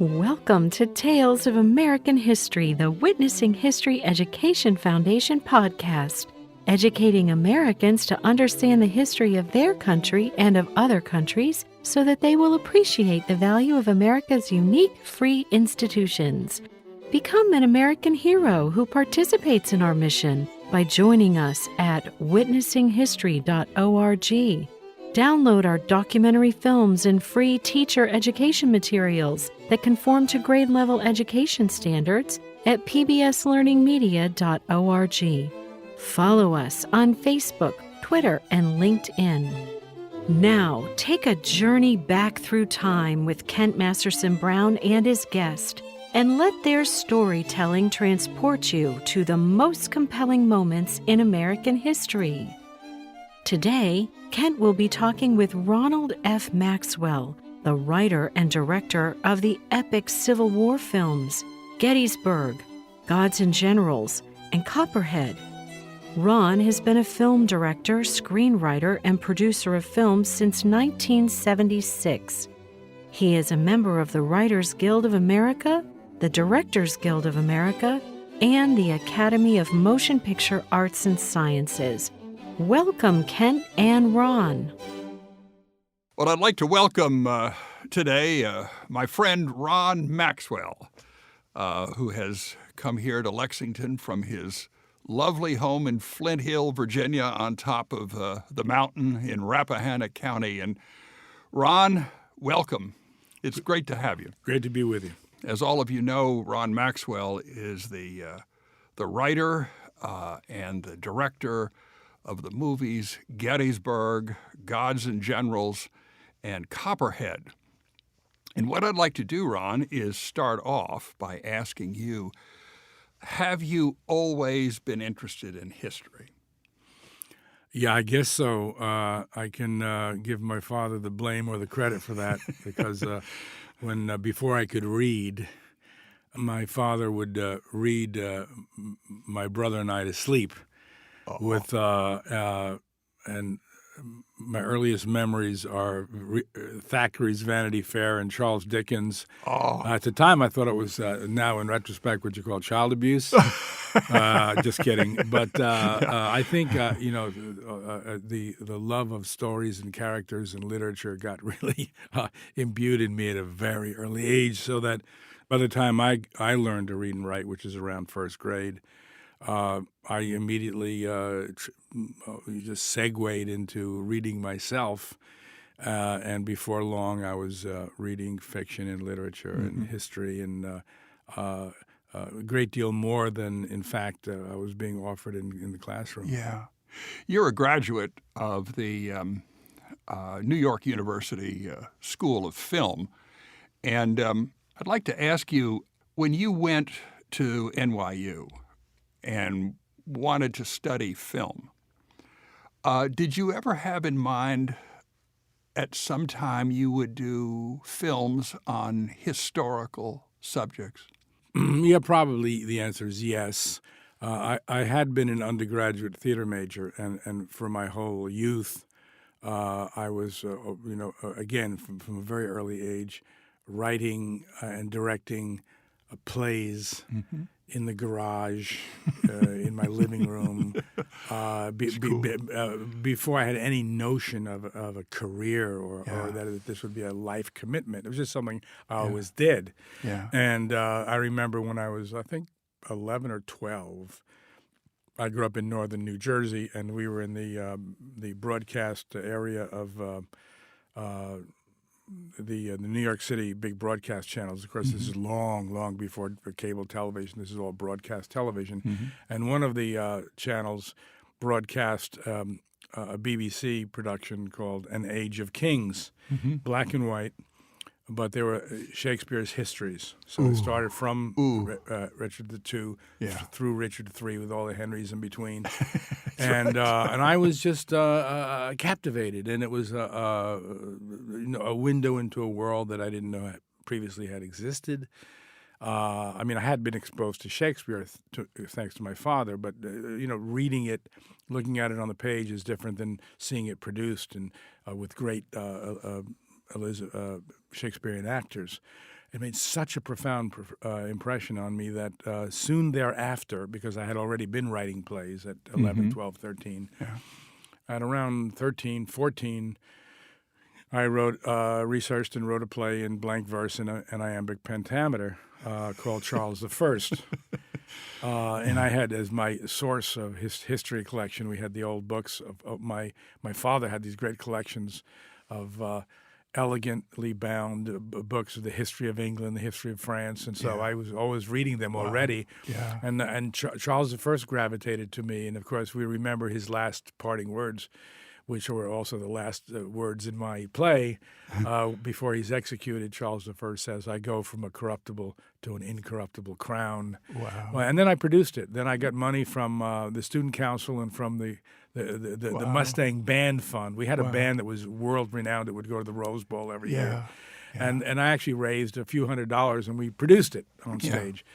Welcome to Tales of American History, the Witnessing History Education Foundation podcast, educating Americans to understand the history of their country and of other countries so that they will appreciate the value of America's unique free institutions. Become an American hero who participates in our mission by joining us at witnessinghistory.org. Download our documentary films and free teacher education materials that conform to grade-level education standards at pbslearningmedia.org. Follow us on Facebook, Twitter, and LinkedIn. Now, take a journey back through time with Kent Masterson Brown and his guest, and let their storytelling transport you to the most compelling moments in American history. Today, Kent will be talking with Ronald F. Maxwell, the writer and director of the epic Civil War films Gettysburg, Gods and Generals, and Copperhead. Ron has been a film director, screenwriter, and producer of films since 1976. He is a member of the Writers Guild of America, the Directors Guild of America, and the Academy of Motion Picture Arts and Sciences. Welcome, Kent and Ron. Well, I'd like to welcome today my friend Ron Maxwell, who has come here to Lexington from his lovely home in Flint Hill, Virginia, on top of the mountain in Rappahannock County. And Ron, welcome. It's great to have you. Great to be with you. As all of you know, Ron Maxwell is the writer and the director of the movies Gettysburg, Gods and Generals, and Copperhead. And what I'd like to do, Ron, is start off by asking you, have you always been interested in history? Yeah, I guess so. I can give my father the blame or the credit for that because before I could read, my father would read my brother and I to sleep. With and my earliest memories are Thackeray's Vanity Fair and Charles Dickens. At the time, I thought it was now in retrospect what you call child abuse. Just kidding, but I think the love of stories and characters and literature got really imbued in me at a very early age, so that by the time I learned to read and write, which is around first grade, I immediately just segued into reading myself, and before long I was reading fiction and literature and history and a great deal more than, in fact, I was being offered in the classroom. Yeah. You're a graduate of the New York University School of Film, and I'd like to ask you, when you went to NYU and wanted to study film, did you ever have in mind at some time you would do films on historical subjects? Yeah, probably the answer is yes. I had been an undergraduate theater major, and for my whole youth, I was, again, from a very early age, writing and directing plays in the garage, in my living room, before I had any notion of a career or that this would be a life commitment. It was just something I always did. Yeah. And I remember when I was, I think, 11 or 12, I grew up in northern New Jersey, and we were in the broadcast area of the New York City big broadcast channels. Of course, this is long before cable television. This is all broadcast television. And one of the channels broadcast a BBC production called An Age of Kings, black and white, but they were Shakespeare's histories. So it started from Richard II through Richard III with all the Henrys in between. And I was just captivated, and it was a window into a world that I didn't know previously had existed. I mean, I had been exposed to Shakespeare thanks to my father, but reading it, looking at it on the page is different than seeing it produced and with great Shakespearean actors. it made such a profound impression on me that soon thereafter, because I had already been writing plays at 11, 12, 13, at around 13, 14, I researched and wrote a play in blank verse in an iambic pentameter called Charles I. And I had as my source of his history collection, we had the old books of my father had these great collections of elegantly bound books of the history of England, the history of France, and so I was always reading them already. Yeah. And Charles I gravitated to me, and of course we remember his last parting words, which were also the last words in my play. Before he's executed, Charles I says, "I go from a corruptible to an incorruptible crown." Wow. Well, and then I produced it. Then I got money from the student council and from the Mustang Band Fund. We had a band that was world-renowned that would go to the Rose Bowl every year. Yeah. And I actually raised a few $100s, and we produced it on stage.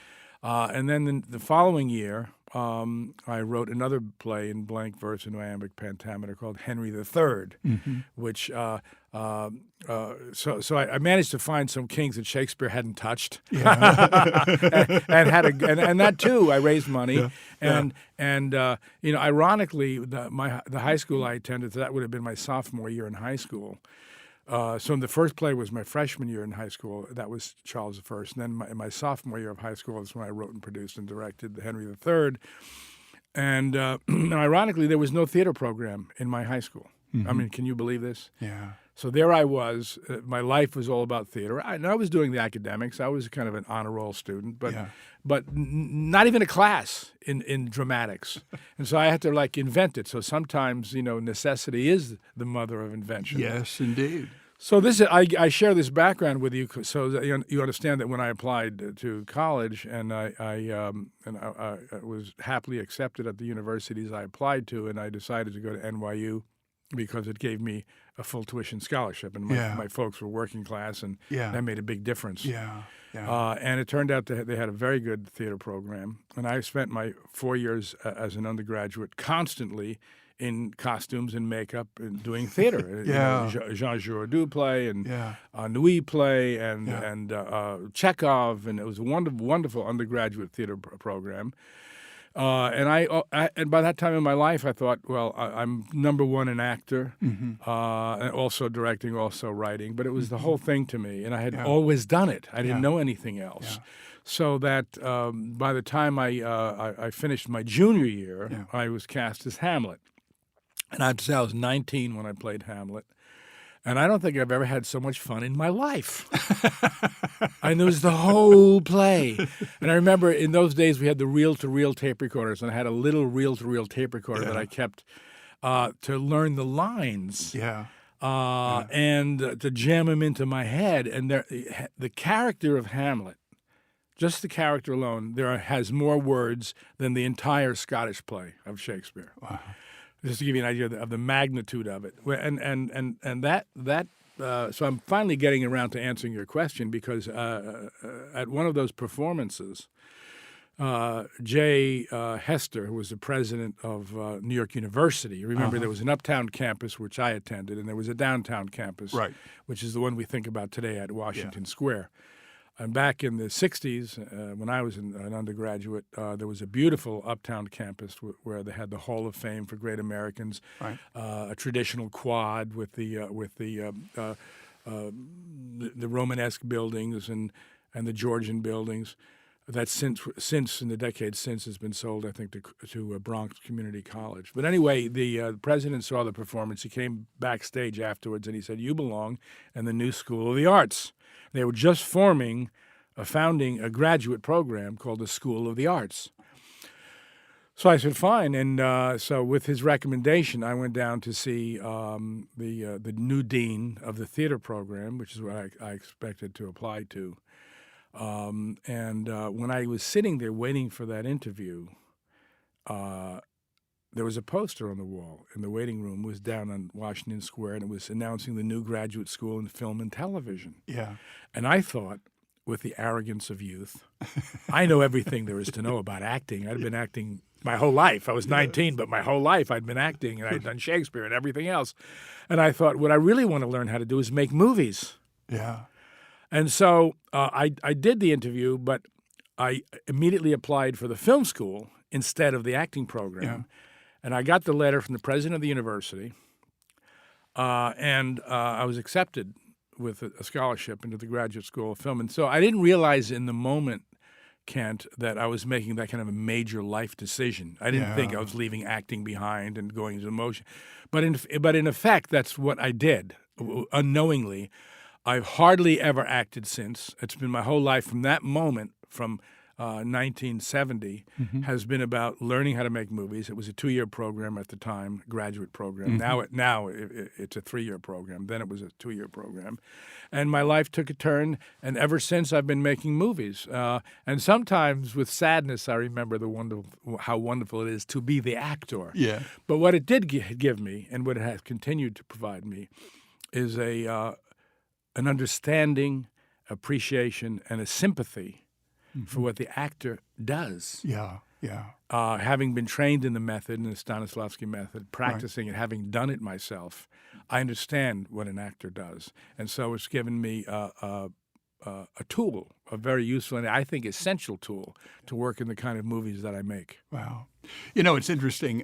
And then the following year, I wrote another play in blank verse and iambic pentameter called Henry III, which so I managed to find some kings that Shakespeare hadn't touched, and that too I raised money, and ironically the high school I attended, that would have been my sophomore year in high school. So the first play was my freshman year in high school. That was Charles I. And then my sophomore year of high school is when I wrote and produced and directed Henry III. And ironically, there was no theater program in my high school. I mean, can you believe this? Yeah. So there I was. My life was all about theater. I was doing the academics. I was kind of an honor roll student, but not even a class in dramatics. And so I had to invent it. So sometimes, necessity is the mother of invention. Yes, indeed. So I share this background with you so that you understand that when I applied to college and I was happily accepted at the universities I applied to, and I decided to go to NYU because it gave me a full tuition scholarship, and my folks were working class, and that made a big difference. And it turned out that they had a very good theater program, and I spent my 4 years as an undergraduate constantly in costumes and makeup and doing theater. Jean Giraudoux play and Nuit play and Chekhov, and it was a wonderful undergraduate theater program. And by that time in my life, I thought, well, I'm number one an actor, and also directing, also writing. But it was the whole thing to me, and I had always done it. I didn't know anything else. So that by the time I finished my junior year, I was cast as Hamlet. And I'd say I was 19 when I played Hamlet. And I don't think I've ever had so much fun in my life. And there was the whole play. And I remember in those days we had the reel-to-reel tape recorders, and I had a little reel-to-reel tape recorder that I kept to learn the lines. And to jam them into my head. And the character of Hamlet, just the character alone, has more words than the entire Scottish play of Shakespeare. Wow. Just to give you an idea of the magnitude of it, and that so I'm finally getting around to answering your question, because at one of those performances, J. Hester, who was the president of New York University, remember there was an uptown campus which I attended, and there was a downtown campus, which is the one we think about today at Washington Square. And back in the 60s, when I was an undergraduate, there was a beautiful uptown campus where they had the Hall of Fame for Great Americans, a traditional quad with the Romanesque buildings and the Georgian buildings. That since in the decades since has been sold, I think, to Bronx Community College. But anyway, the president saw the performance. He came backstage afterwards and he said, "You belong in the new School of the Arts." They were just founding a graduate program called the School of the Arts. So I said, fine. And so with his recommendation, I went down to see the new dean of the theater program, which is what I expected to apply to. And when I was sitting there waiting for that interview, there was a poster on the wall in the waiting room. It was down on Washington Square, and it was announcing the new graduate school in film and television. And I thought, with the arrogance of youth, I know everything there is to know about acting. I'd been acting my whole life. I was 19, but my whole life I'd been acting, and I'd done Shakespeare and everything else. And I thought, what I really want to learn how to do is make movies. And so I did the interview, but I immediately applied for the film school instead of the acting program. Yeah. And I got the letter from the president of the university, and I was accepted with a scholarship into the Graduate School of Film. And so I didn't realize in the moment, Kent, that I was making that kind of a major life decision. I didn't think I was leaving acting behind and going into motion. But in effect, that's what I did, unknowingly. I've hardly ever acted since. It's been my whole life from that moment, from 1970, has been about learning how to make movies. It was a 2-year program at the time, graduate program. Now it's a 3-year program. Then it was a 2-year program. And my life took a turn, and ever since I've been making movies. And sometimes with sadness, I remember how wonderful it is to be the actor. Yeah. But what it did give me, and what it has continued to provide me, is an understanding, appreciation, and a sympathy for what the actor does. Yeah. Having been trained in the method, in the Stanislavski method, practicing it, having done it myself, I understand what an actor does. And so it's given me a tool, a very useful and I think essential tool to work in the kind of movies that I make. Wow. You know, it's interesting.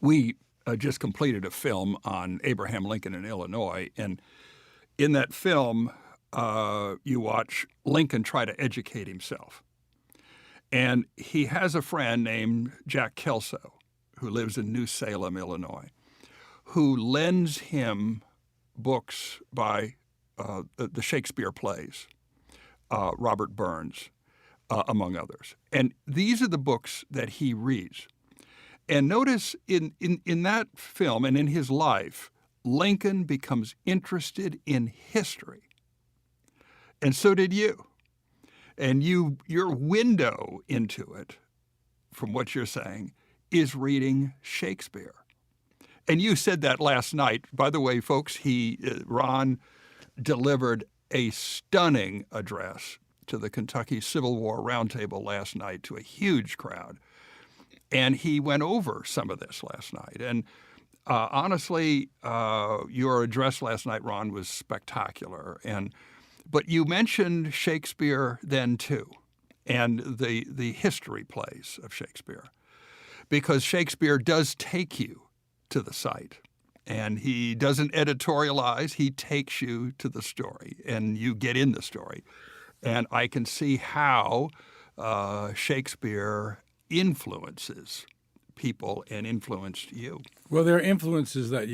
We just completed a film on Abraham Lincoln in Illinois, and in that film, you watch Lincoln try to educate himself. And he has a friend named Jack Kelso, who lives in New Salem, Illinois, who lends him books by the Shakespeare plays, Robert Burns, among others. And these are the books that he reads. And notice in that film and in his life, Lincoln becomes interested in history. And so did you. And your window into it, from what you're saying, is reading Shakespeare. And you said that last night. By the way, folks, Ron delivered a stunning address to the Kentucky Civil War Roundtable last night to a huge crowd. And he went over some of this last night. And honestly, your address last night, Ron, was spectacular. But you mentioned Shakespeare then, too, and the history plays of Shakespeare, because Shakespeare does take you to the site, and he doesn't editorialize. He takes you to the story, and you get in the story. And I can see how Shakespeare influences people and influenced you. Well, there are influences that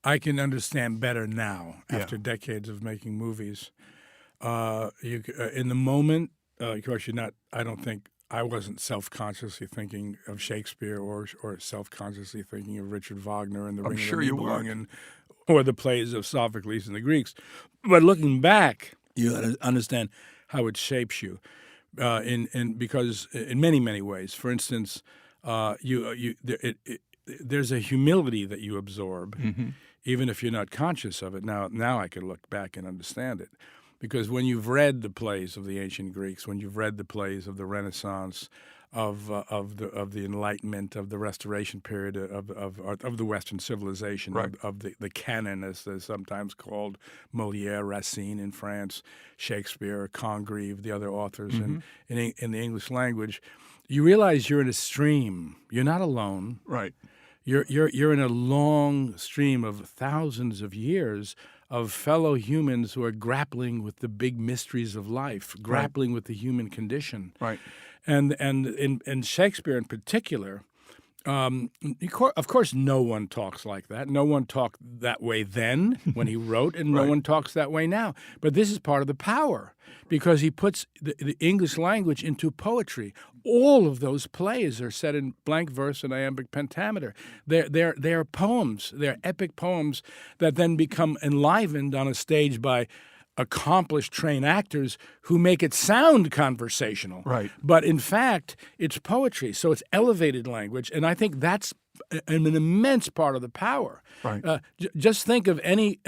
I can understand better now after decades of making movies. In the moment, of course, I don't think I wasn't self-consciously thinking of Shakespeare or self-consciously thinking of Richard Wagner and the Ring of the Nibelungen or the plays of Sophocles and the Greeks. But looking back, you understand how it shapes you, because in many, many ways. For instance, there's a humility that you absorb, even if you're not conscious of it. Now I can look back and understand it. Because when you've read the plays of the ancient Greeks, when you've read the plays of the Renaissance, of the Enlightenment, of the Restoration period, of the Western civilization, of the canon, as they're sometimes called, Molière, Racine in France, Shakespeare, Congreve, the other authors in the English language, you realize you're in a stream. You're not alone. Right. You're in a long stream of thousands of years of fellow humans who are grappling with the big mysteries of life, grappling with the human condition. Right. And in Shakespeare in particular, of course no one talks like that. No one talked that way then when he wrote, and no one talks that way now. But this is part of the power, because he puts the English language into poetry. All of those plays are set in blank verse and iambic pentameter. They're poems. They're epic poems that then become enlivened on a stage by accomplished, trained actors who make it sound conversational. Right. But in fact, it's poetry, so it's elevated language, and I think that's an immense part of the power. Right. Just think of any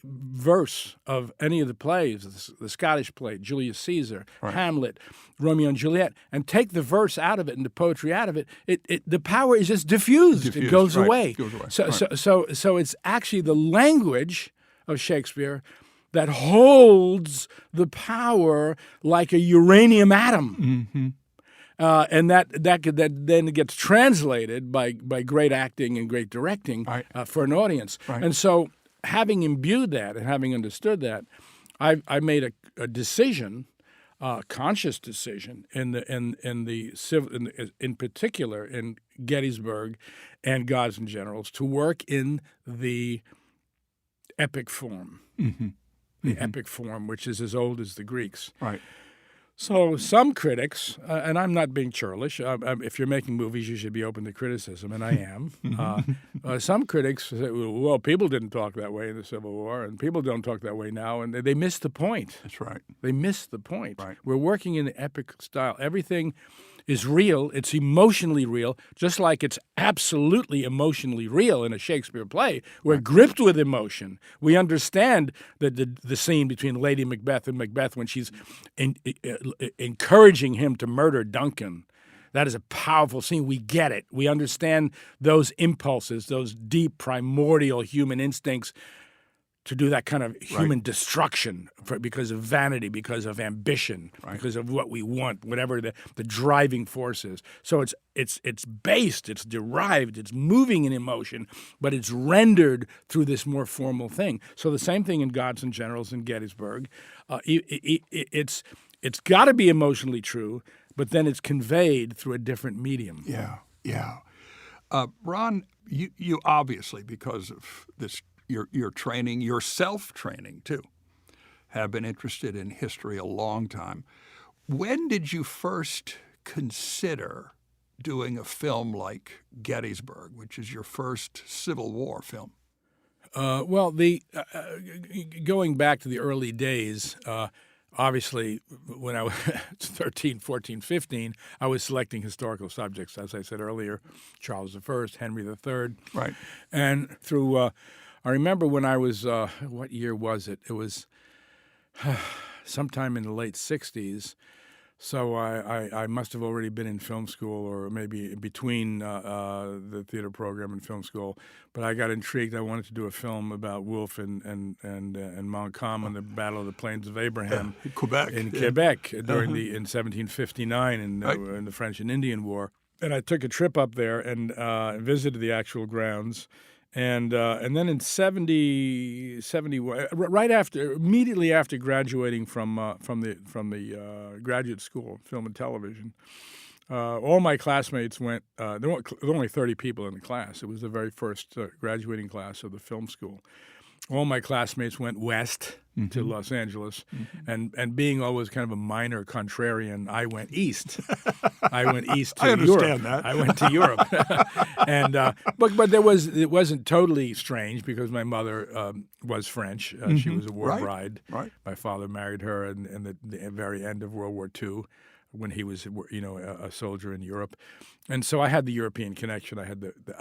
verse of any of the plays, the Scottish play, Julius Caesar, Hamlet, Romeo and Juliet, and take the verse out of it and the poetry out of it. The power is just diffused. It goes away. It goes away. So it's actually the language of Shakespeare that holds the power like a uranium atom. Mm-hmm. And that then gets translated by great acting and great directing Right. For an audience. Right. And so, having imbued that and having understood that, I made a decision, conscious decision, in particular in Gettysburg and Gods and Generals, to work in the epic form, Mm-hmm. the epic form, which is as old as the Greeks. Right. So some critics, and I'm not being churlish, if you're making movies, you should be open to criticism, and I am. Some critics say, well, people didn't talk that way in the Civil War, and people don't talk that way now, and they missed the point. That's right. They missed the point. Right. We're working in the epic style. Everything is real. It's emotionally real, just like it's absolutely emotionally real in a Shakespeare play. We're gripped with emotion. We understand the scene between Lady Macbeth and Macbeth when she's encouraging him to murder Duncan. That is a powerful scene. We get it. We understand those impulses, those deep primordial human instincts to do that kind of human destruction because of vanity, because of ambition, because of what we want, whatever the driving force is. So it's based, it's derived, it's moving in emotion, but it's rendered through this more formal thing. So the same thing in Gods and Generals in Gettysburg. It's got to be emotionally true, but then it's conveyed through a different medium. Yeah, yeah. Ron, you obviously, because of this, your training, your self-training too, have been interested in history a long time. When did you first consider doing a film like Gettysburg, which is your first Civil War film? Well, going back to the early days, obviously, when I was 13, 14, 15, I was selecting historical subjects, as I said earlier, Charles I, Henry III. Right. And through, I remember when I was, what year was it? It was sometime in the late 60s. So I must have already been in film school, or maybe between the theater program and film school. But I got intrigued. I wanted to do a film about Wolfe and Montcalm on the Battle of the Plains of Abraham in Quebec. During in 1759 in the French and Indian War. And I took a trip up there and visited the actual grounds. And then in 70, immediately after graduating from the graduate school, film and television, all my classmates went. There were only 30 people in the class. It was the very first graduating class of the film school. All my classmates went west to Los Angeles, and being always kind of a minor contrarian, I went east. I went east to Europe. I understand that. I went to Europe, and but it wasn't totally strange because my mother was French. She was a war bride. Right. My father married her in the very end of World War II, when he was, a soldier in Europe, and so I had the European connection. I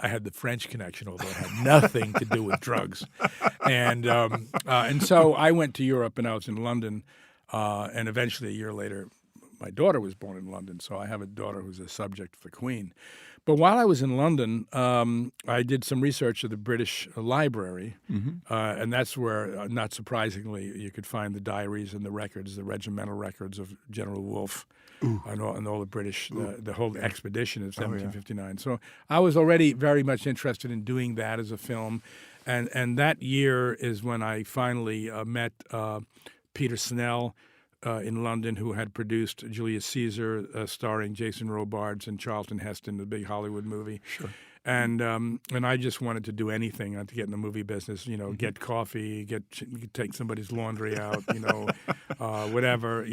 had the French connection, although it had nothing to do with drugs, and so I went to Europe, and I was in London, and eventually a year later, my daughter was born in London. So I have a daughter who's a subject of the Queen. But while I was in London, I did some research at the British Library, and that's where, not surprisingly, you could find the diaries and the records, the regimental records of General Wolfe and all the British, the whole expedition in 1759. So I was already very much interested in doing that as a film, and that year is when I finally met Peter Snell, in London, who had produced Julius Caesar, starring Jason Robards and Charlton Heston, the big Hollywood movie. Sure. And I just wanted to do anything to get in the movie business. Get coffee, take somebody's laundry out. Whatever.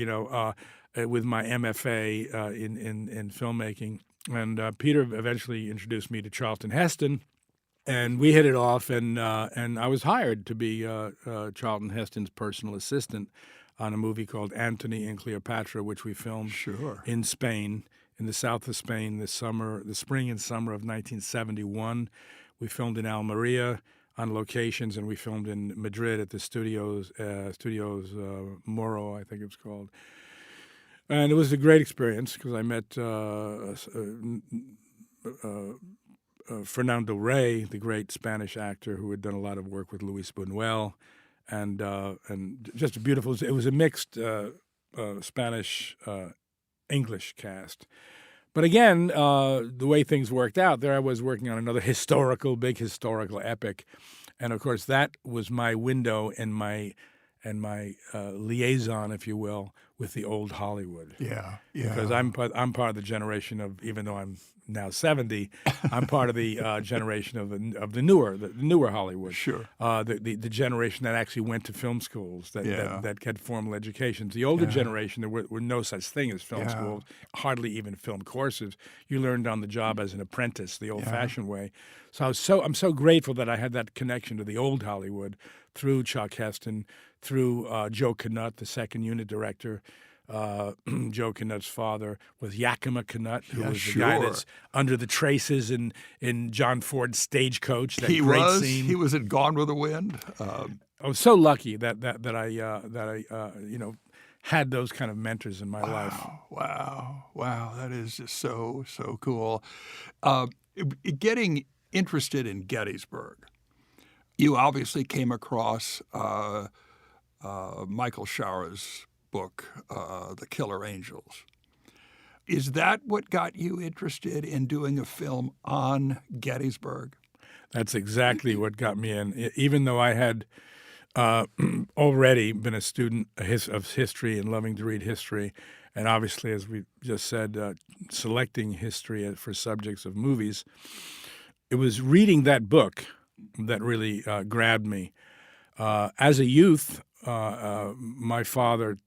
With my MFA in filmmaking. And Peter eventually introduced me to Charlton Heston. And we hit it off, and I was hired to be Charlton Heston's personal assistant on a movie called Antony and Cleopatra, which we filmed in Spain, in the south of Spain, the spring and summer of 1971. We filmed in Almeria on locations, and we filmed in Madrid at the Studios Moro, I think it was called. And it was a great experience because I met Fernando Rey, the great Spanish actor who had done a lot of work with Luis Buñuel. and just a beautiful. It was a mixed Spanish English cast. But again, the way things worked out, there I was working on another big historical epic, and of course that was my window and my liaison, if you will, with the old Hollywood. Yeah. Because I'm part of the generation of, even though I'm now 70, I'm part of the generation of the newer Hollywood. Sure. The generation that actually went to film schools that had formal educations. The older generation, there were no such thing as film schools, hardly even film courses. You learned on the job as an apprentice, the old-fashioned way. So I'm so grateful that I had that connection to the old Hollywood through Chuck Heston, through Joe Knut, the second unit director. Joe Knut's father was Yakima Knut, who was the guy that's under the traces in John Ford's Stagecoach. That great scene. He was in Gone with the Wind. I was so lucky that I had those kind of mentors in my life. Wow! That is just so cool. Getting interested in Gettysburg, you obviously came across Michael Shara's book, The Killer Angels. Is that what got you interested in doing a film on Gettysburg? That's exactly what got me in. Even though I had already been a student of history and loving to read history, and obviously, as we just said, selecting history for subjects of movies, it was reading that book that really grabbed me. As a youth, my father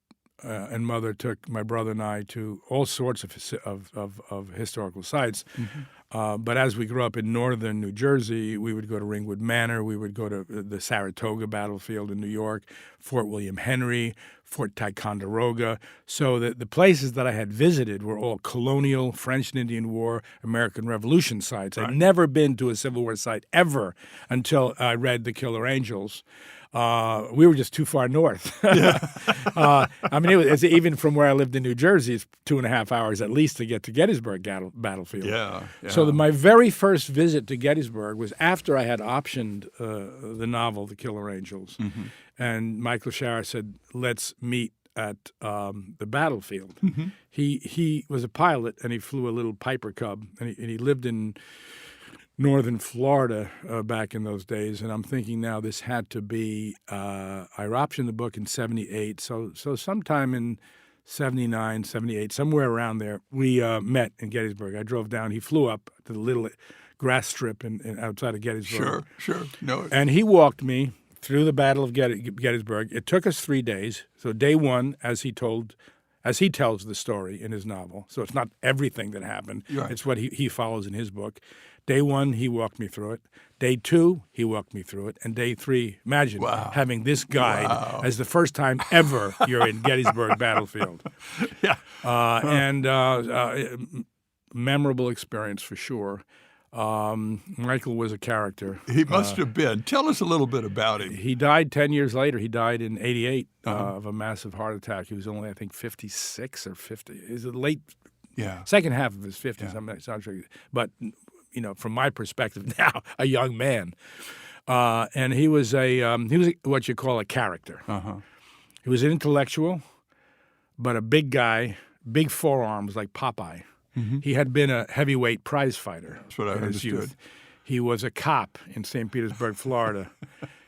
and mother took my brother and I to all sorts of historical sites. Mm-hmm. But as we grew up in northern New Jersey, we would go to Ringwood Manor. We would go to the Saratoga battlefield in New York, Fort William Henry, Fort Ticonderoga. So the places that I had visited were all colonial, French and Indian War, American Revolution sites. I'd never been to a Civil War site ever until I read The Killer Angels. We were just too far north. I mean, it's even from where I lived in New Jersey, it's 2.5 hours at least to get to Gettysburg battlefield. Yeah. So my very first visit to Gettysburg was after I had optioned the novel The Killer Angels. Mm-hmm. And Michael Shara said, let's meet at the battlefield. Mm-hmm. He was a pilot, and he flew a little Piper Cub, and he lived in northern Florida back in those days, and I'm thinking now this had to be, I optioned the book in 78, so sometime in 79, 78, somewhere around there, we met in Gettysburg. I drove down, he flew up to the little grass strip outside of Gettysburg. Sure. No. And he walked me through the Battle of Gettysburg. It took us 3 days, so day one, as he tells the story in his novel, so it's not everything that happened, right. It's what he follows in his book. Day one, he walked me through it. Day two, he walked me through it. And day three, imagine having this guide as the first time ever you're in Gettysburg battlefield. Yeah. Memorable experience for sure. Michael was a character. He must have been. Tell us a little bit about him. He died 10 years later. He died in 88 of a massive heart attack. He was only, I think, 56 or 50. He was late, second half of his 50s. Yeah. I'm not sure. But from my perspective now, a young man, and he was what you call a character. Uh-huh. He was an intellectual, but a big guy, big forearms like Popeye. Mm-hmm. He had been a heavyweight prize fighter. That's what I understood. Youth. He was a cop in St. Petersburg, Florida.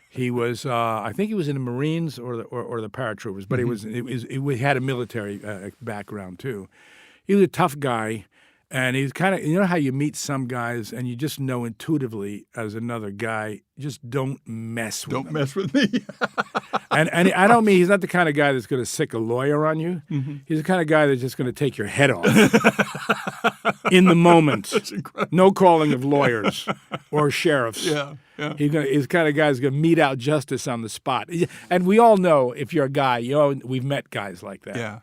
He was, I think he was in the Marines or the paratroopers, but mm-hmm. He had a military background too. He was a tough guy. And he's kind of, you know how you meet some guys and you just know intuitively as another guy, just don't mess with him. Don't mess with me. and I don't mean he's not the kind of guy that's going to sick a lawyer on you. Mm-hmm. He's the kind of guy that's just going to take your head off in the moment. That's incredible. No calling of lawyers or sheriffs. Yeah. He's the kind of guy who's going to mete out justice on the spot. And we all know if you're a guy, we've met guys like that. Yeah.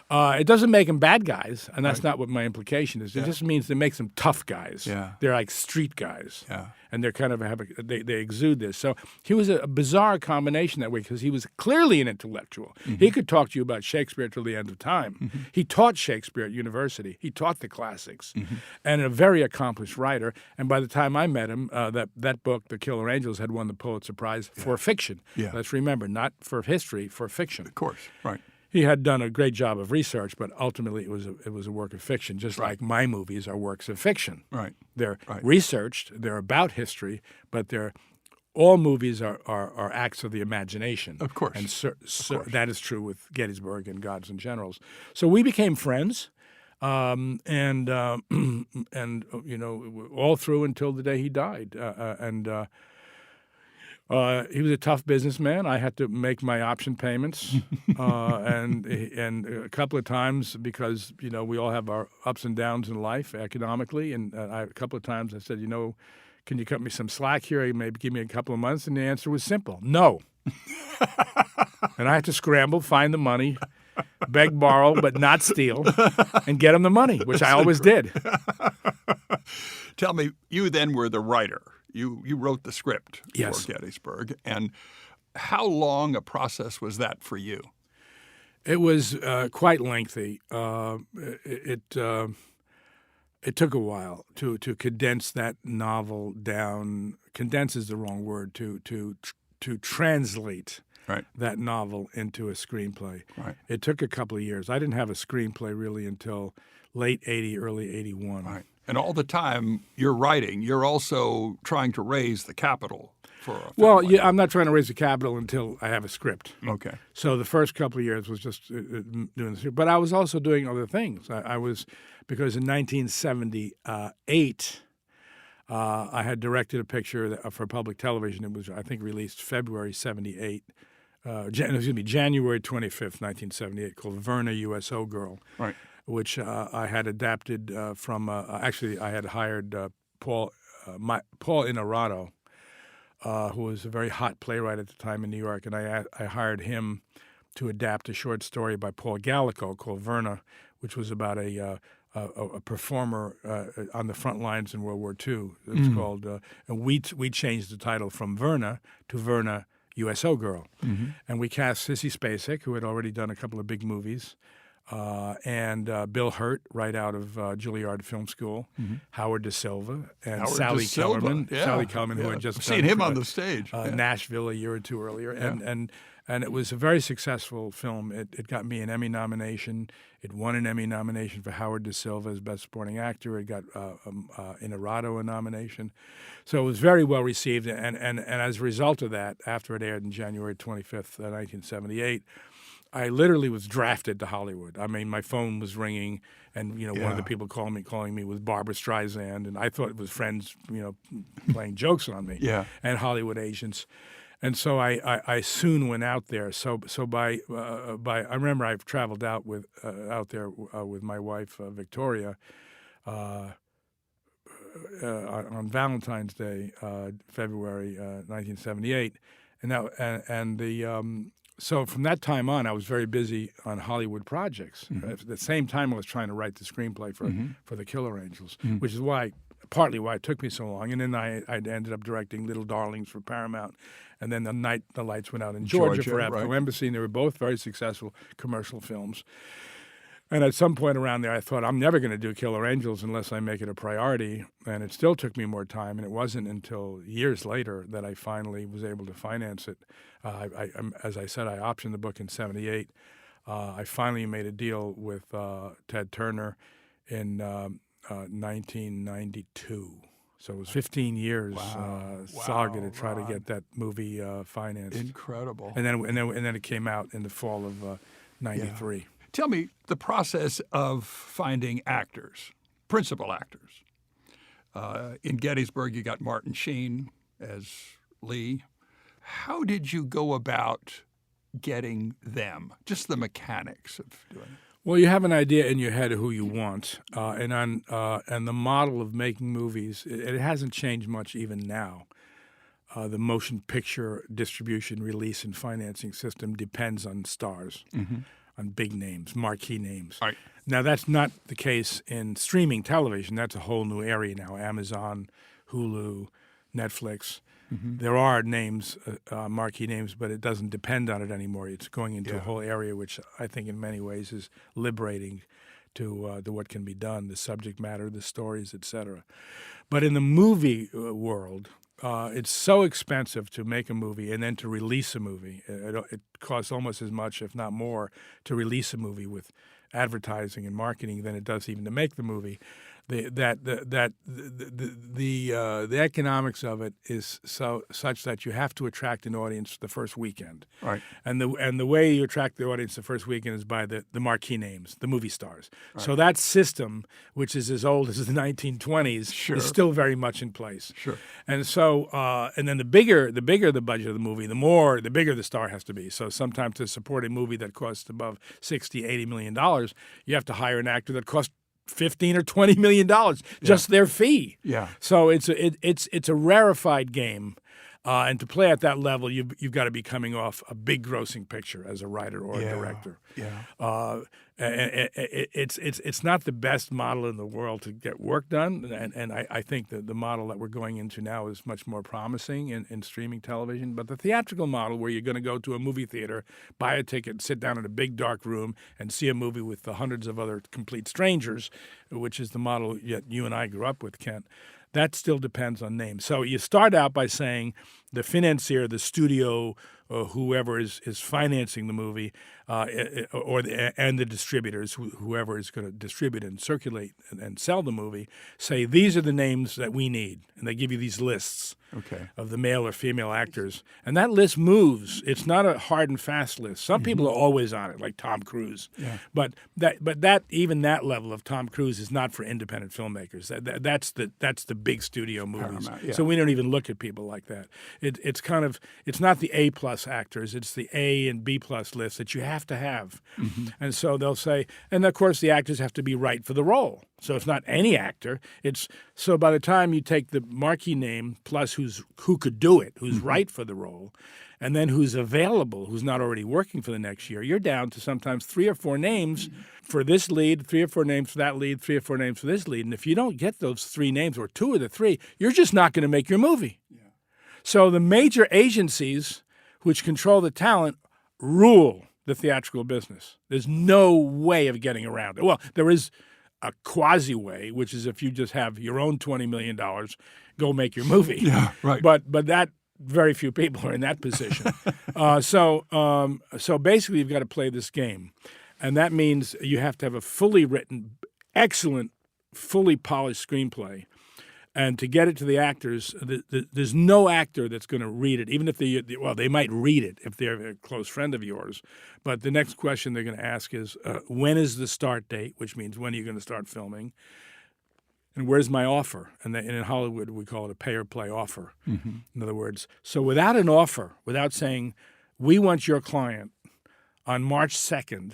It doesn't make them bad guys, and that's not what my implication is. It just means it makes them tough guys. Yeah. They're like street guys. Yeah. And they're kind of they exude this. So he was a bizarre combination that way because he was clearly an intellectual. He could talk to you about Shakespeare till the end of time. He taught Shakespeare at university. He taught the classics, and a very accomplished writer. And by the time I met him, that book, The Killer Angels, had won the Pulitzer Prize for fiction. Yeah. Let's remember, not for history, for fiction. Of course, right. He had done a great job of research, but ultimately it was a work of fiction, just like my movies are works of fiction. Right. They're researched, they're about history, but all movies are acts of the imagination. Of course. And that is true with Gettysburg and Gods and Generals. So we became friends, and all through until the day he died. He was a tough businessman. I had to make my option payments, and a couple of times because we all have our ups and downs in life economically, and a couple of times I said, can you cut me some slack here? Maybe give me a couple of months, and the answer was simple: no. And I had to scramble, find the money, beg, borrow, but not steal, and get him the money, which I always did. Tell me, you then were the writer. You wrote the script Yes. for Gettysburg, and how long a process was that for you? It was quite lengthy. It took a while to condense that novel down. Condense is the wrong word. To translate that novel into a screenplay. Right. It took a couple of years. I didn't have a screenplay really until late '80, early '81. Right. And all the time you're writing, you're also trying to raise the capital for a film. Well, like yeah, I'm not trying to raise the capital until I have a script. Okay. So the first couple of years was just doing the script. But I was also doing other things. I was, because in 1978, I had directed a picture for public television. It was, I think, released February 78. January 25th, 1978, called Verna, USO Girl. Right. Which I had adapted from. Actually, I had hired Paul Inarado, who was a very hot playwright at the time in New York, and I hired him to adapt a short story by Paul Gallico called Verna, which was about a performer on the front lines in World War II. It was called. And we changed the title from Verna to Verna, USO Girl, and we cast Sissy Spacek, who had already done a couple of big movies. And Bill Hurt, right out of Juilliard Film School, Howard Da Silva, and Sally Kellerman. Yeah. Sally Kellerman, who had just seen him on the stage. Nashville a year or two earlier, and it was a very successful film. It got me an Emmy nomination. It won an Emmy nomination for Howard Da Silva as Best Supporting Actor. It got Inarado a nomination, so it was very well received. And as a result of that, after it aired on January 25th, 1978. I literally was drafted to Hollywood. I mean, my phone was ringing, and one of the people calling me was Barbra Streisand, and I thought it was friends, playing jokes on me, and Hollywood agents, and so I soon went out there. So by I remember I've traveled out there with my wife Victoria, on Valentine's Day, February 1978, So from that time on, I was very busy on Hollywood projects. At the same time, I was trying to write the screenplay for The Killer Angels, which is partly why it took me so long. And then I ended up directing Little Darlings for Paramount, and then The Night the Lights Went Out in Georgia for Avco Embassy. And they were both very successful commercial films. And at some point around there, I thought, I'm never going to do Killer Angels unless I make it a priority. And it still took me more time. And it wasn't until years later that I finally was able to finance it. As I said, I optioned the book in '78. I finally made a deal with Ted Turner in 1992. So it was 15 years saga to try to get that movie financed. Incredible. And then it came out in the fall of '93. Yeah. Tell me the process of finding actors, principal actors. In Gettysburg, you got Martin Sheen as Lee. How did you go about getting them? Just the mechanics of doing it. Well, you have an idea in your head of who you want, and the model of making movies, it hasn't changed much even now. The motion picture distribution, release, and financing system depends on stars. on big names, marquee names. Right. Now, that's not the case in streaming television. That's a whole new area now. Amazon, Hulu, Netflix. There are names, marquee names, but it doesn't depend on it anymore. It's going into a whole area, which I think in many ways is liberating to what can be done, the subject matter, the stories, etc. But in the movie world, it's so expensive to make a movie and then to release a movie. It costs almost as much, if not more, to release a movie with advertising and marketing than it does even to make the movie. The economics of it is such that you have to attract an audience the first weekend. Right. And the way you attract the audience the first weekend is by the marquee names, the movie stars. Right. So that system, which is as old as the 1920s, is still very much in place. Sure. And so and then the bigger the budget of the movie, the bigger the star has to be. So sometimes to support a movie that costs above $60-80 million, you have to hire an actor that costs $15 or $20 million, just their fee. Yeah. So it's a rarefied game, and to play at that level, you've got to be coming off a big grossing picture as a writer or a director. Yeah. It's not the best model in the world to get work done, and I think that the model that we're going into now is much more promising in streaming television. But the theatrical model, where you're going to go to a movie theater, buy a ticket, sit down in a big dark room, and see a movie with the hundreds of other complete strangers, which is the model you and I grew up with, Kent, that still depends on names. So you start out by saying the financier, the studio, whoever is financing the movie, and the distributors, whoever is going to distribute and circulate and sell the movie, say these are the names that we need, and they give you these lists of the male or female actors, and that list moves. It's not a hard and fast list. Some people are always on it, like Tom Cruise, but even that level of Tom Cruise is not for independent filmmakers. That's the big studio movies. So we don't even look at people like that. It's not the A+ actors. It's the A and B+ list that you have to have. And so they'll say, and of course the actors have to be right for the role. So it's not any actor. So by the time you take the marquee name plus who could do it, who's right for the role, and then who's available, who's not already working for the next year, you're down to sometimes 3 or 4 names for this lead, 3 or 4 names for that lead, 3 or 4 names for this lead. And if you don't get those 3 names or 2 of the 3, you're just not going to make your movie. So the major agencies which control the talent rule the theatrical business. There's no way of getting around it. Well, there is a quasi way, which is if you just have your own $20 million, go make your movie. Yeah, right. But that very few people are in that position. So basically, you've got to play this game, and that means you have to have a fully written, excellent, fully polished screenplay. And to get it to the actors, there's no actor that's going to read it, even if they might read it if they're a close friend of yours. But the next question they're going to ask is, when is the start date, which means when are you going to start filming? And where's my offer? And in Hollywood, we call it a pay-or-play offer. In other words, so without an offer, without saying, we want your client on March 2nd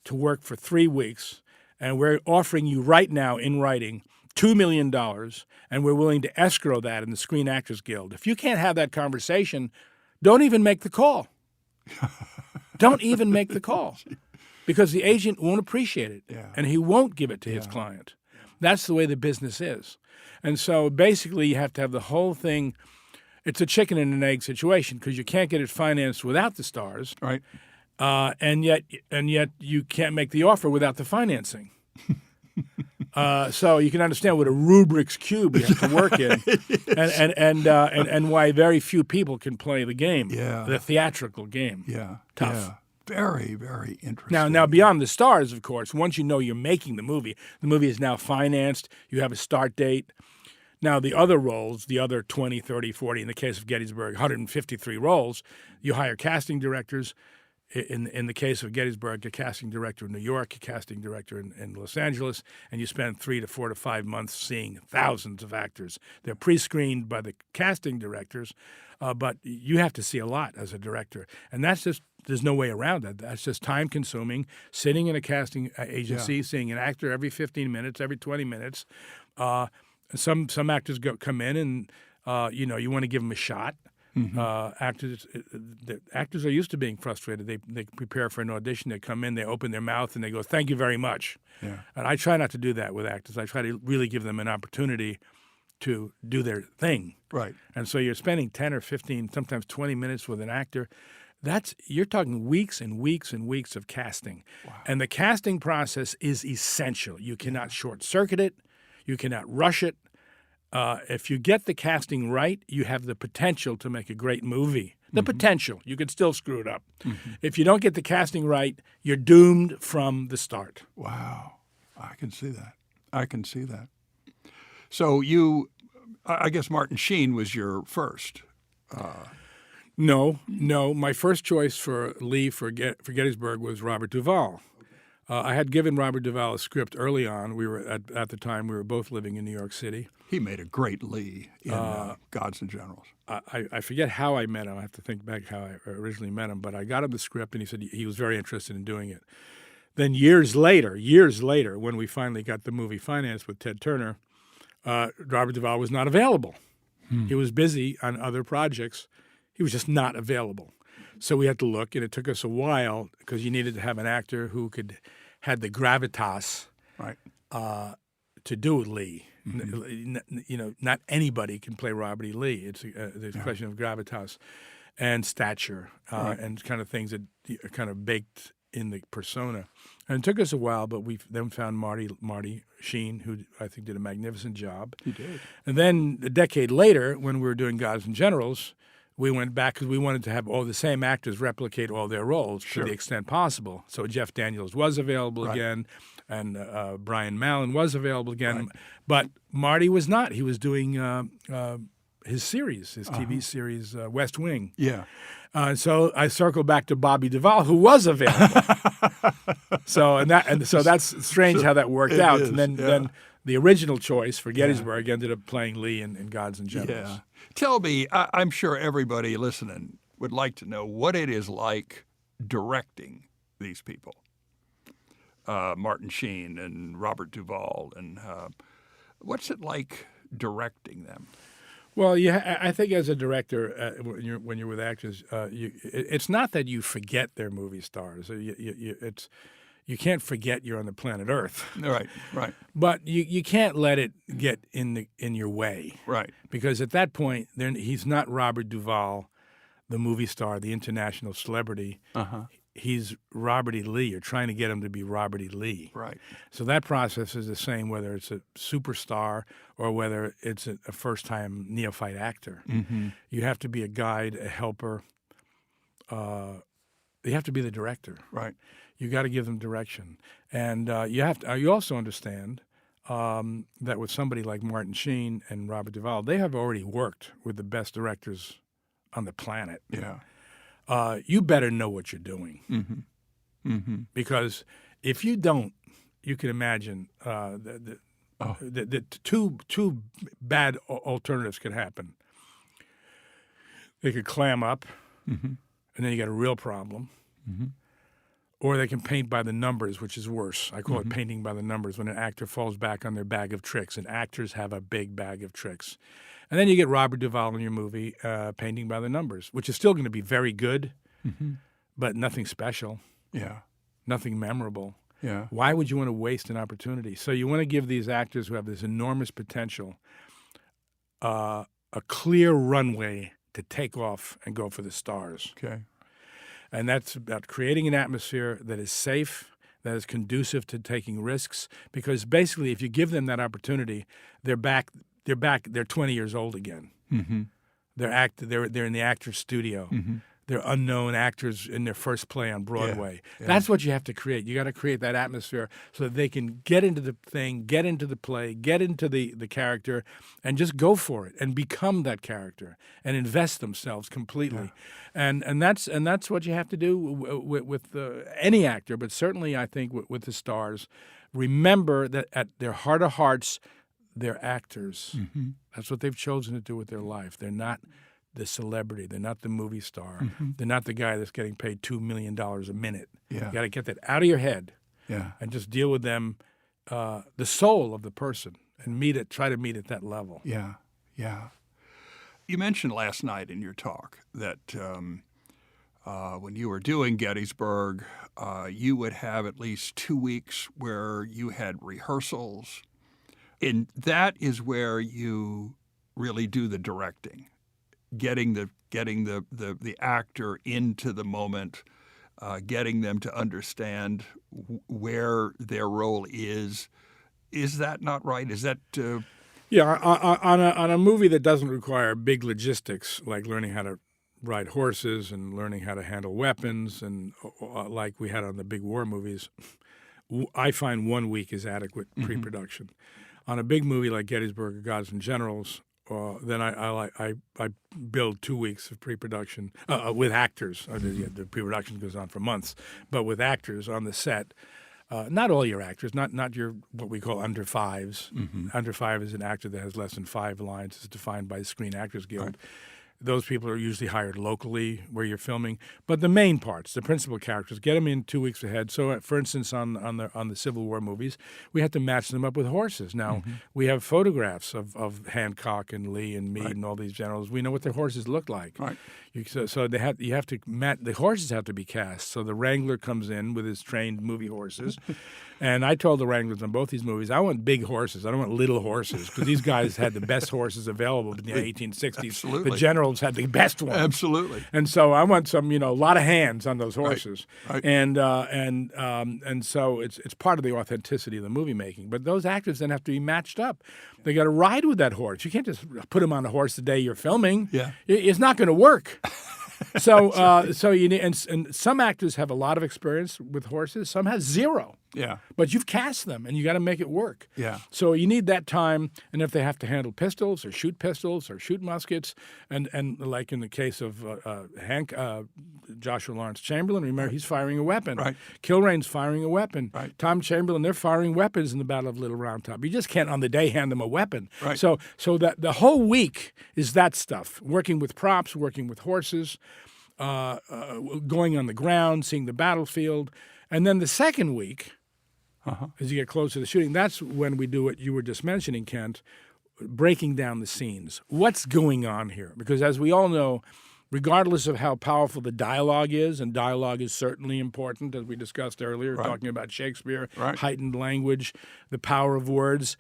to work for 3 weeks, and we're offering you right now in writing $2 million, and we're willing to escrow that in the Screen Actors Guild. If you can't have that conversation, don't even make the call. Don't even make the call, because the agent won't appreciate it, and he won't give it to his client. That's the way the business is. And so basically you have to have the whole thing. It's a chicken and an egg situation, because you can't get it financed without the stars, right? And yet you can't make the offer without the financing. So you can understand what a Rubik's Cube you have to work in, and why very few people can play the game, the theatrical game. Tough. Yeah. Very, very interesting. Now beyond the stars, of course, once you know you're making the movie is now financed, you have a start date. Now the other roles, the other 20, 30, 40, in the case of Gettysburg, 153 roles, you hire casting directors. In the case of Gettysburg, a casting director in New York, a casting director in Los Angeles, and you spend 3 to 4 to 5 months seeing thousands of actors. They're pre-screened by the casting directors, but you have to see a lot as a director. And that's just, there's no way around that. That's just time-consuming, sitting in a casting agency, seeing an actor every 15 minutes, every 20 minutes. Some actors come in and, you want to give them a shot. The actors are used to being frustrated. They prepare for an audition. They come in, they open their mouth, and they go, "Thank you very much." Yeah. And I try not to do that with actors. I try to really give them an opportunity to do their thing. Right. And so you're spending 10 or 15, sometimes 20 minutes with an actor. You're talking weeks and weeks and weeks of casting. Wow. And the casting process is essential. You cannot short-circuit it. You cannot rush it. If you get the casting right, you have the potential to make a great movie. The potential. You could still screw it up. If you don't get the casting right, you're doomed from the start. Wow. I can see that. So I guess Martin Sheen was your first. No. My first choice for Lee for Gettysburg was Robert Duvall. I had given Robert Duvall a script early on. We were at the time we were both living in New York City. He made a great Lee in Gods and Generals. I forget how I met him. I have to think back how I originally met him. But I got him the script, and he said he was very interested in doing it. Then years later, when we finally got the movie financed with Ted Turner, Robert Duvall was not available. He was busy on other projects. He was just not available. So we had to look, and it took us a while because you needed to have an actor who had the gravitas Right. To do Lee. Not anybody can play Robert E. Lee. It's a question of gravitas and stature and kind of things that are kind of baked in the persona. And it took us a while, but we then found Marty Sheen, who I think did a magnificent job. He did. And then a decade later, when we were doing Gods and Generals, we went back because we wanted to have all the same actors replicate all their roles to the extent possible. So Jeff Daniels was available again, and Brian Mallon was available again. Right. But Marty was not. He was doing his series, his TV series, West Wing. Yeah. So I circled back to Bobby Duvall, who was available. So that's strange how that worked out. Is, and then the original choice for Gettysburg ended up playing Lee in Gods and Generals. Yeah. Tell me, I'm sure everybody listening would like to know what it is like directing these people, Martin Sheen and Robert Duvall, and what's it like directing them? Well, I think as a director, when you're with actors, it's not that you forget they're movie stars. You can't forget you're on the planet Earth. Right. But you can't let it get in your way. Right. Because at that point, he's not Robert Duvall, the movie star, the international celebrity. He's Robert E. Lee. You're trying to get him to be Robert E. Lee. Right. So that process is the same whether it's a superstar or whether it's a first-time neophyte actor. You have to be a guide, a helper. You have to be the director. Right. You got to give them direction, and you also understand that with somebody like Martin Sheen and Robert Duvall, they have already worked with the best directors on the planet. Yeah. You better know what you're doing, because if you don't, you can imagine the two bad alternatives could happen. They could clam up, and then you got a real problem. Or they can paint by the numbers, which is worse. I call it painting by the numbers, when an actor falls back on their bag of tricks, and actors have a big bag of tricks. And then you get Robert Duvall in your movie painting by the numbers, which is still going to be very good, but nothing special. Yeah. Nothing memorable. Yeah. Why would you want to waste an opportunity? So you want to give these actors who have this enormous potential a clear runway to take off and go for the stars. Okay. And that's about creating an atmosphere that is safe, that is conducive to taking risks. Because basically, if you give them that opportunity, they're 20 years old again. They're in the actor's studio. They're unknown actors in their first play on Broadway. Yeah. That's what you have to create. You got to create that atmosphere so that they can get into the thing, get into the play, get into the character, and just go for it and become that character and invest themselves completely. Yeah. And that's what you have to do with any actor, but certainly I think with the stars. Remember that at their heart of hearts, they're actors. That's what they've chosen to do with their life. They're not the celebrity. They're not the movie star. They're not the guy that's getting paid $2 million a minute. Yeah. You got to get that out of your head and just deal with them, the soul of the person, and try to meet at that level. Yeah, yeah. You mentioned last night in your talk that when you were doing Gettysburg, you would have at least 2 weeks where you had rehearsals. And that is where you really do the directing, getting the actor into the moment, getting them to understand where their role is. Is that not right? Is that Yeah, on a movie that doesn't require big logistics, like learning how to ride horses and learning how to handle weapons, and like we had on the big war movies, I find 1 week is adequate pre-production. On a big movie like Gettysburg or Gods and Generals, then I build 2 weeks of pre-production with actors. The pre-production goes on for months, but with actors on the set. Not all your actors, not your what we call under fives. Under five is an actor that has less than 5 lines, as defined by the Screen Actors Guild. Right. Those people are usually hired locally where you're filming. But the main parts, the principal characters, get them in 2 weeks ahead. So, for instance, on the Civil War movies, we had to match them up with horses. Now, we have photographs of Hancock and Lee and Meade and all these generals. We know what their horses look like. Right. The horses have to be cast. So the Wrangler comes in with his trained movie horses. And I told the Wranglers on both these movies, I want big horses. I don't want little horses, because these guys had the best horses available in the 1860s. Absolutely. The generals had the best ones. Absolutely. And so I want some, a lot of hands on those horses. Right. And so it's part of the authenticity of the movie making. But those actors then have to be matched up. They got to ride with that horse. You can't just put them on a horse the day you're filming. Yeah. It's not going to work. So you need, and some actors have a lot of experience with horses. Some have zero. Yeah. But you've cast them, and you got to make it work. Yeah. So you need that time, and if they have to handle pistols or shoot muskets, and like in the case of Joshua Lawrence Chamberlain, remember he's firing a weapon. Right. Kilrain's firing a weapon. Right. Tom Chamberlain, they're firing weapons in the Battle of Little Round Top. You just can't on the day hand them a weapon. Right. So that the whole week is that stuff: working with props, working with horses, going on the ground, seeing the battlefield, and then the second week. As you get closer to the shooting, that's when we do what you were just mentioning, Kent, breaking down the scenes. What's going on here? Because as we all know, regardless of how powerful the dialogue is, and dialogue is certainly important, as we discussed earlier, talking about Shakespeare, heightened language, the power of words.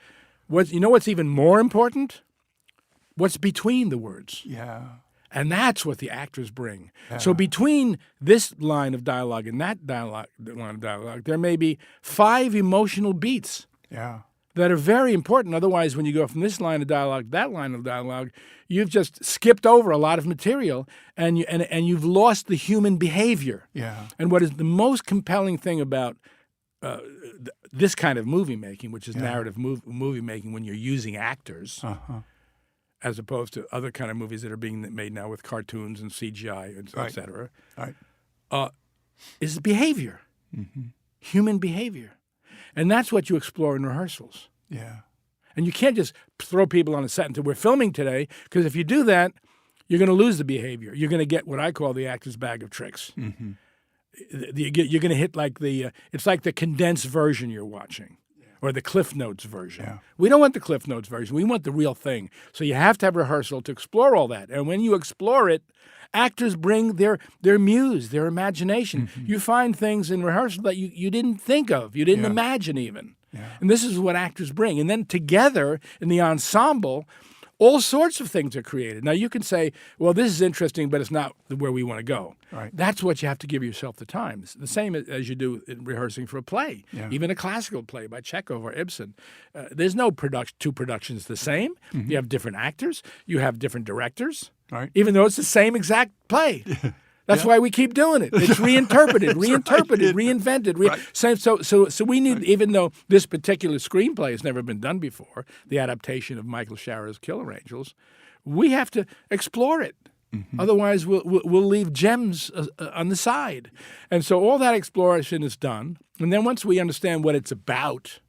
What's even more important? What's between the words? Yeah. And that's what the actors bring. Yeah. So between this line of dialogue and that line of dialogue, there may be 5 emotional beats that are very important. Otherwise, when you go from this line of dialogue to that line of dialogue, you've just skipped over a lot of material, and you've lost the human behavior. Yeah. And what is the most compelling thing about this kind of movie making, which is narrative movie making when you're using actors, as opposed to other kind of movies that are being made now with cartoons and CGI, et cetera, is behavior, human behavior. And that's what you explore in rehearsals. Yeah. And you can't just throw people on a set until we're filming today, because if you do that, you're going to lose the behavior. You're going to get what I call the actor's bag of tricks. You're going to hit it's like the condensed version you're watching. Or the Cliff Notes version. Yeah. We don't want the Cliff Notes version. We want the real thing. So you have to have rehearsal to explore all that. And when you explore it, actors bring their muse, their imagination. You find things in rehearsal that you didn't think of, you didn't imagine even. Yeah. And this is what actors bring. And then together in the ensemble, all sorts of things are created. Now, you can say, well, this is interesting, but it's not where we want to go. Right. That's what you have to give yourself the time. It's the same as you do in rehearsing for a play, even a classical play by Chekhov or Ibsen. There's no two productions the same. You have different actors. You have different directors, even though it's the same exact play. That's why we keep doing it. It's reinterpreted, reinvented. So we need, even though this particular screenplay has never been done before, the adaptation of Michael Sharra's Killer Angels, we have to explore it. Otherwise, we'll leave gems on the side. And so all that exploration is done. And then once we understand what it's about,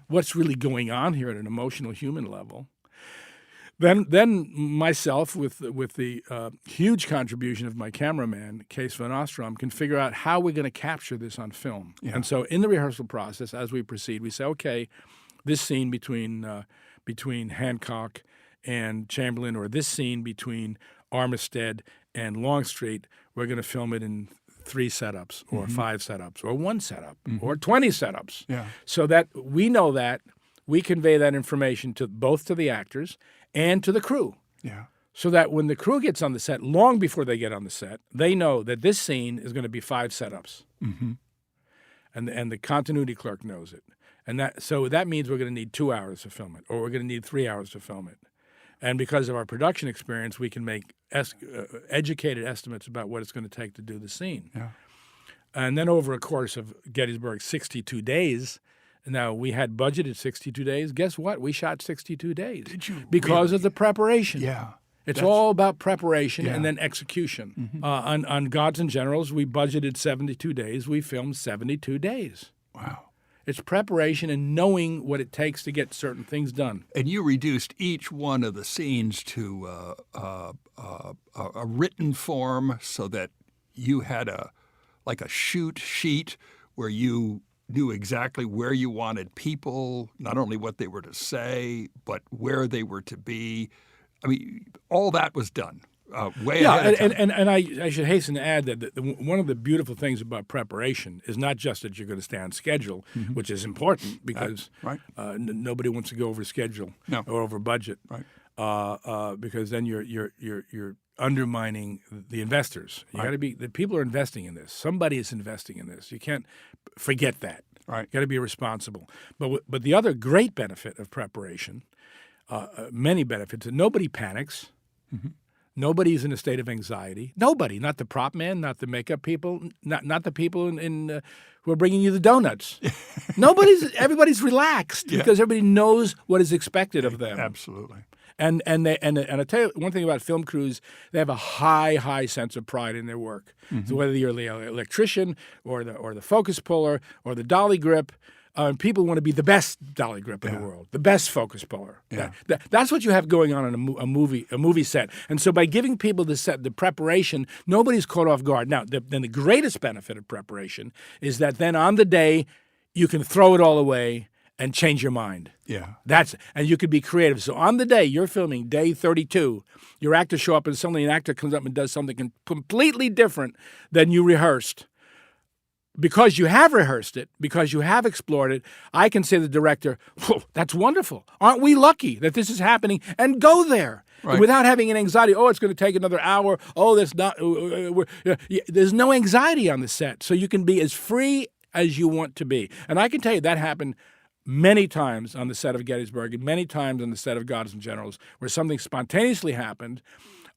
what's really going on here at an emotional human level, Then myself, with the huge contribution of my cameraman, Kees van Ostrom, can figure out how we're going to capture this on film. Yeah. And so in the rehearsal process, as we proceed, we say, okay, this scene between Hancock and Chamberlain, or this scene between Armistead and Longstreet, we're going to film it in 3 setups or 5 setups or 1 setup or 20 setups. Yeah. So that we know that, we convey that information to both to the actors and to the crew. Yeah. So that when the crew gets on the set, long before they get on the set, they know that this scene is going to be 5 setups. And the continuity clerk knows it. And that means we're going to need 2 hours to film it, or we're going to need 3 hours to film it. And because of our production experience, we can make educated estimates about what it's going to take to do the scene. Yeah. And then over a course of Gettysburg, 62 days. Now, we had budgeted 62 days. Guess what? We shot 62 days. Did you because really? of the preparation. Yeah. It's all about preparation Yeah. and then execution. On Gods and Generals, we budgeted 72 days. We filmed 72 days. Wow. It's preparation and knowing what it takes to get certain things done. And you reduced each one of the scenes to a written form so that you had a shoot sheet where you knew exactly where you wanted people, not only what they were to say, but where they were to be. I mean, all that was done way ahead of time. And I should hasten to add that one of the beautiful things about preparation is not just that you're going to stay on schedule, which is important because right. Nobody wants to go over schedule or over budget, Right. Because then you're undermining the investors. You got to be the people are investing in this. Somebody is investing in this. You can't forget that. Right. You got to be responsible. But the other great benefit of preparation, many benefits, nobody panics. Nobody's in a state of anxiety. Nobody, not the prop man, not the makeup people, not the people who are bringing you the donuts. Everybody's relaxed because everybody knows what is expected of them. Absolutely. And I tell you one thing about film crews, they have a high sense of pride in their work. So whether you're the electrician or the focus puller or the dolly grip, people want to be the best dolly grip in the world, the best focus puller. Yeah. That's what you have going on in a movie set. And so by giving people the preparation, nobody's caught off guard. Now, then the greatest benefit of preparation is that then on the day, you can throw it all away and change your mind. Yeah. And you could be creative. So on the day you're filming, day 32, your actors show up and suddenly an actor comes up and does something completely different than you rehearsed. Because you have rehearsed it, because you have explored it, I can say to the director, whoa, that's wonderful. Aren't we lucky that this is happening? And go there. Right. Without having an anxiety, it's going to take another hour. There's no anxiety on the set. So you can be as free as you want to be. And I can tell you that happened many times on the set of Gettysburg and many times on the set of Gods and Generals where something spontaneously happened,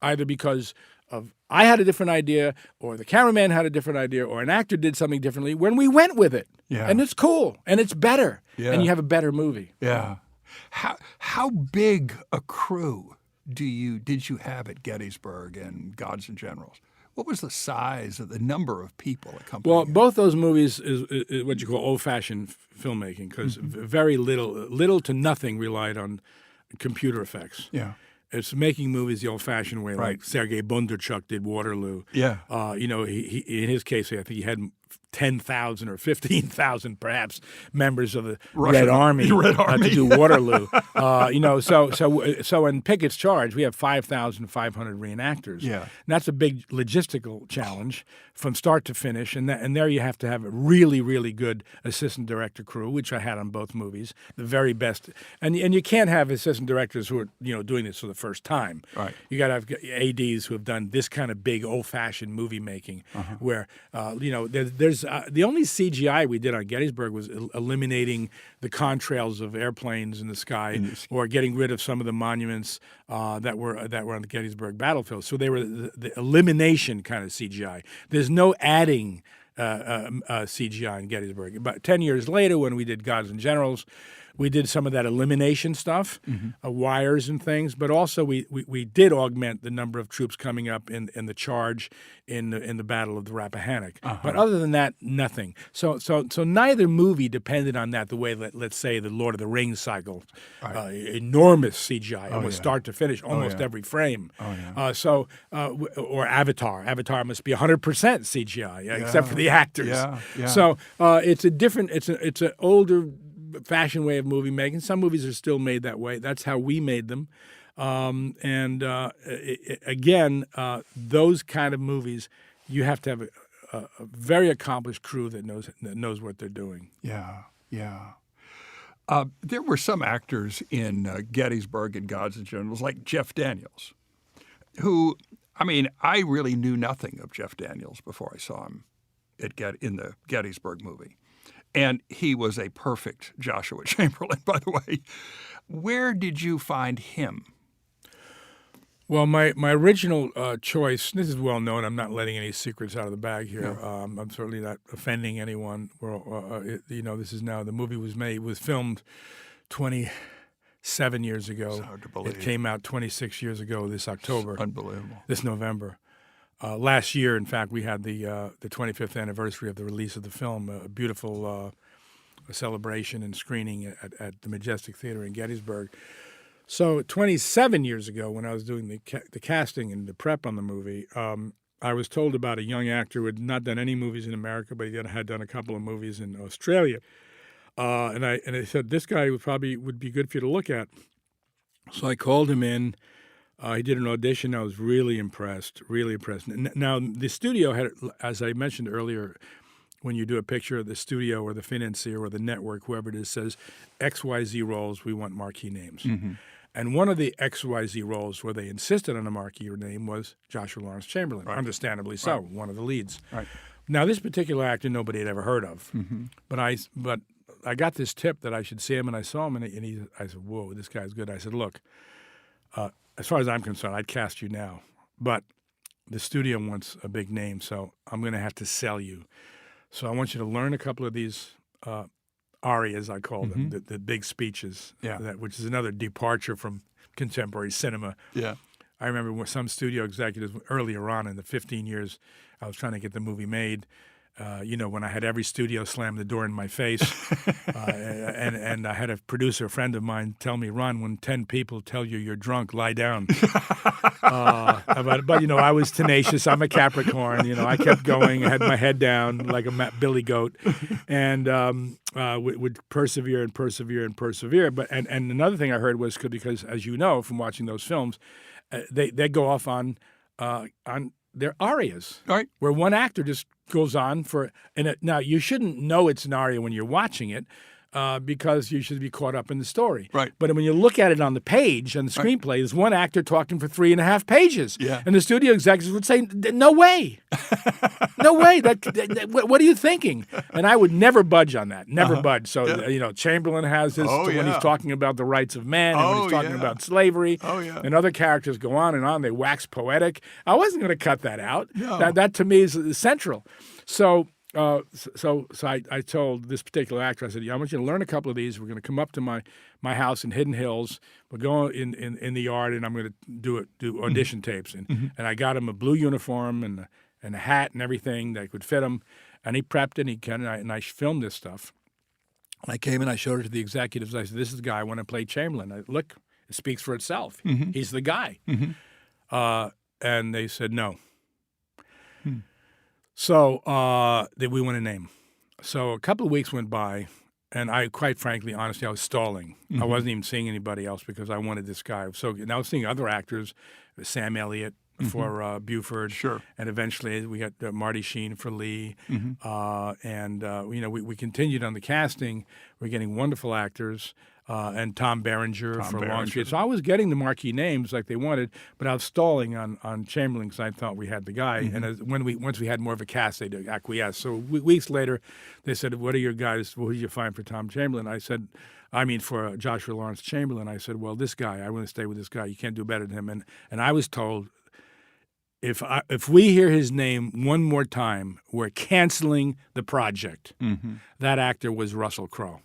either because of I had a different idea or the cameraman had a different idea or an actor did something differently when we went with it. Yeah. And it's cool and it's better. Yeah. And you have a better movie. Yeah. How big a crew did you have at Gettysburg and Gods and Generals? What was the size of the number of people accompanying Well, you? both those movies is what you call old-fashioned filmmaking because very little to nothing relied on computer effects. Yeah. It's making movies the old-fashioned way, Right. like Sergei Bondarchuk did Waterloo. Yeah. He in his case, I think he had 10,000 or 15,000, perhaps, members of the Red Army to do Waterloo. So in Pickett's Charge, we have 5,500 reenactors. Yeah. And that's a big logistical challenge from start to finish. And there you have to have a really, really good assistant director crew, which I had on both movies, the very best. And you can't have assistant directors who are doing this for the first time. Right. You got to have ADs who have done this kind of big old-fashioned movie making, where there's the only CGI we did on Gettysburg was eliminating the contrails of airplanes in the sky, or getting rid of some of the monuments that were on the Gettysburg battlefield. So they were the elimination kind of CGI. There's no adding CGI in Gettysburg. About 10 years later, when we did Gods and Generals, we did some of that elimination stuff, wires and things, but also we did augment the number of troops coming up in the charge in the Battle of the Rappahannock. But other than that, nothing. So neither movie depended on that the way that, let's say, the Lord of the Rings cycle, enormous CGI, almost start to finish, almost every frame. Or Avatar. Avatar must be 100% CGI, except for the actors. Yeah. So it's an older fashioned way of movie making. Some movies are still made that way. That's how we made them. Again, those kind of movies, you have to have a very accomplished crew that knows what they're doing. Yeah, yeah. There were some actors in Gettysburg and Gods and Generals, like Jeff Daniels, who, I really knew nothing of Jeff Daniels before I saw him in the Gettysburg movie. And he was a perfect Joshua Chamberlain, by the way. Where did you find him? Well, my original choice, this is well known, I'm not letting any secrets out of the bag here. No. I'm certainly not offending anyone. This is now, the movie was filmed 27 years ago. It's hard to believe. It came out 26 years ago this October. It's unbelievable. This November. Last year, in fact, we had the 25th anniversary of the release of the film, a beautiful celebration and screening at the Majestic Theater in Gettysburg. So 27 years ago, when I was doing the casting and the prep on the movie, I was told about a young actor who had not done any movies in America, but he had done a couple of movies in Australia. And I said, this guy would be good for you to look at. So I called him in. He did an audition. I was really impressed. Now, the studio had, as I mentioned earlier, when you do a picture of the studio or the financier or the network, whoever it is, says XYZ roles, we want marquee names. Mm-hmm. And one of the XYZ roles where they insisted on a marquee name was Joshua Lawrence Chamberlain, right. Understandably so, right. One of the leads. Right. Now, this particular actor nobody had ever heard of, mm-hmm. but I got this tip that I should see him, and I saw him, and I said, whoa, this guy's good. I said, look, as far as I'm concerned, I'd cast you now, but the studio wants a big name, so I'm going to have to sell you. So I want you to learn a couple of these arias, I call them, mm-hmm. the big speeches, which is another departure from contemporary cinema. Yeah, I remember when some studio executives earlier on in the 15 years I was trying to get the movie made, when I had every studio slam the door in my face, and I had a producer friend of mine tell me, Ron, when 10 people tell you you're drunk, lie down. But I was tenacious. I'm a Capricorn. I kept going. I had my head down like a billy goat, and would persevere and persevere and persevere. But and another thing I heard was because, as you know from watching those films, they go off on their arias, right? Where one actor just goes on for now you shouldn't know it's an aria when you're watching it because you should be caught up in the story. Right. But when you look at it on the page, on the screenplay, there's one actor talking for 3.5 pages. Yeah. And the studio executives would say, no way. No way. What are you thinking? And I would never budge on that. Never budge. So, Chamberlain has this when he's talking about the rights of man and when he's talking about slavery. Oh, yeah. And other characters go on and on. They wax poetic. I wasn't going to cut that out. No. That to me is central. So I told this particular actor, I said, I want you to learn a couple of these. We're going to come up to my house in Hidden Hills. We'll go in the yard, and I'm going to do audition tapes. And I got him a blue uniform and a hat and everything that could fit him. And he prepped it, and I filmed this stuff. And I came and I showed it to the executives. I said, this is the guy I want to play Chamberlain. Look, it speaks for itself. Mm-hmm. He's the guy. Mm-hmm. And they said no. So we want a name. So a couple of weeks went by, and I, quite frankly, honestly, I was stalling. Mm-hmm. I wasn't even seeing anybody else because I wanted this guy. And I was seeing other actors, Sam Elliott for Buford. Sure. And eventually we got Marty Sheen for Lee. Mm-hmm. We continued on the casting. We're getting wonderful actors. And Tom Berenger for Longstreet. So I was getting the marquee names like they wanted, but I was stalling on Chamberlain because I thought we had the guy. Mm-hmm. And once we had more of a cast, they'd acquiesce. So weeks later, they said, what are your guys, who did you find for Tom Chamberlain? For Joshua Lawrence Chamberlain. I said, well, this guy, I want to stay with this guy. You can't do better than him. And I was told, if we hear his name one more time, we're canceling the project. Mm-hmm. That actor was Russell Crowe.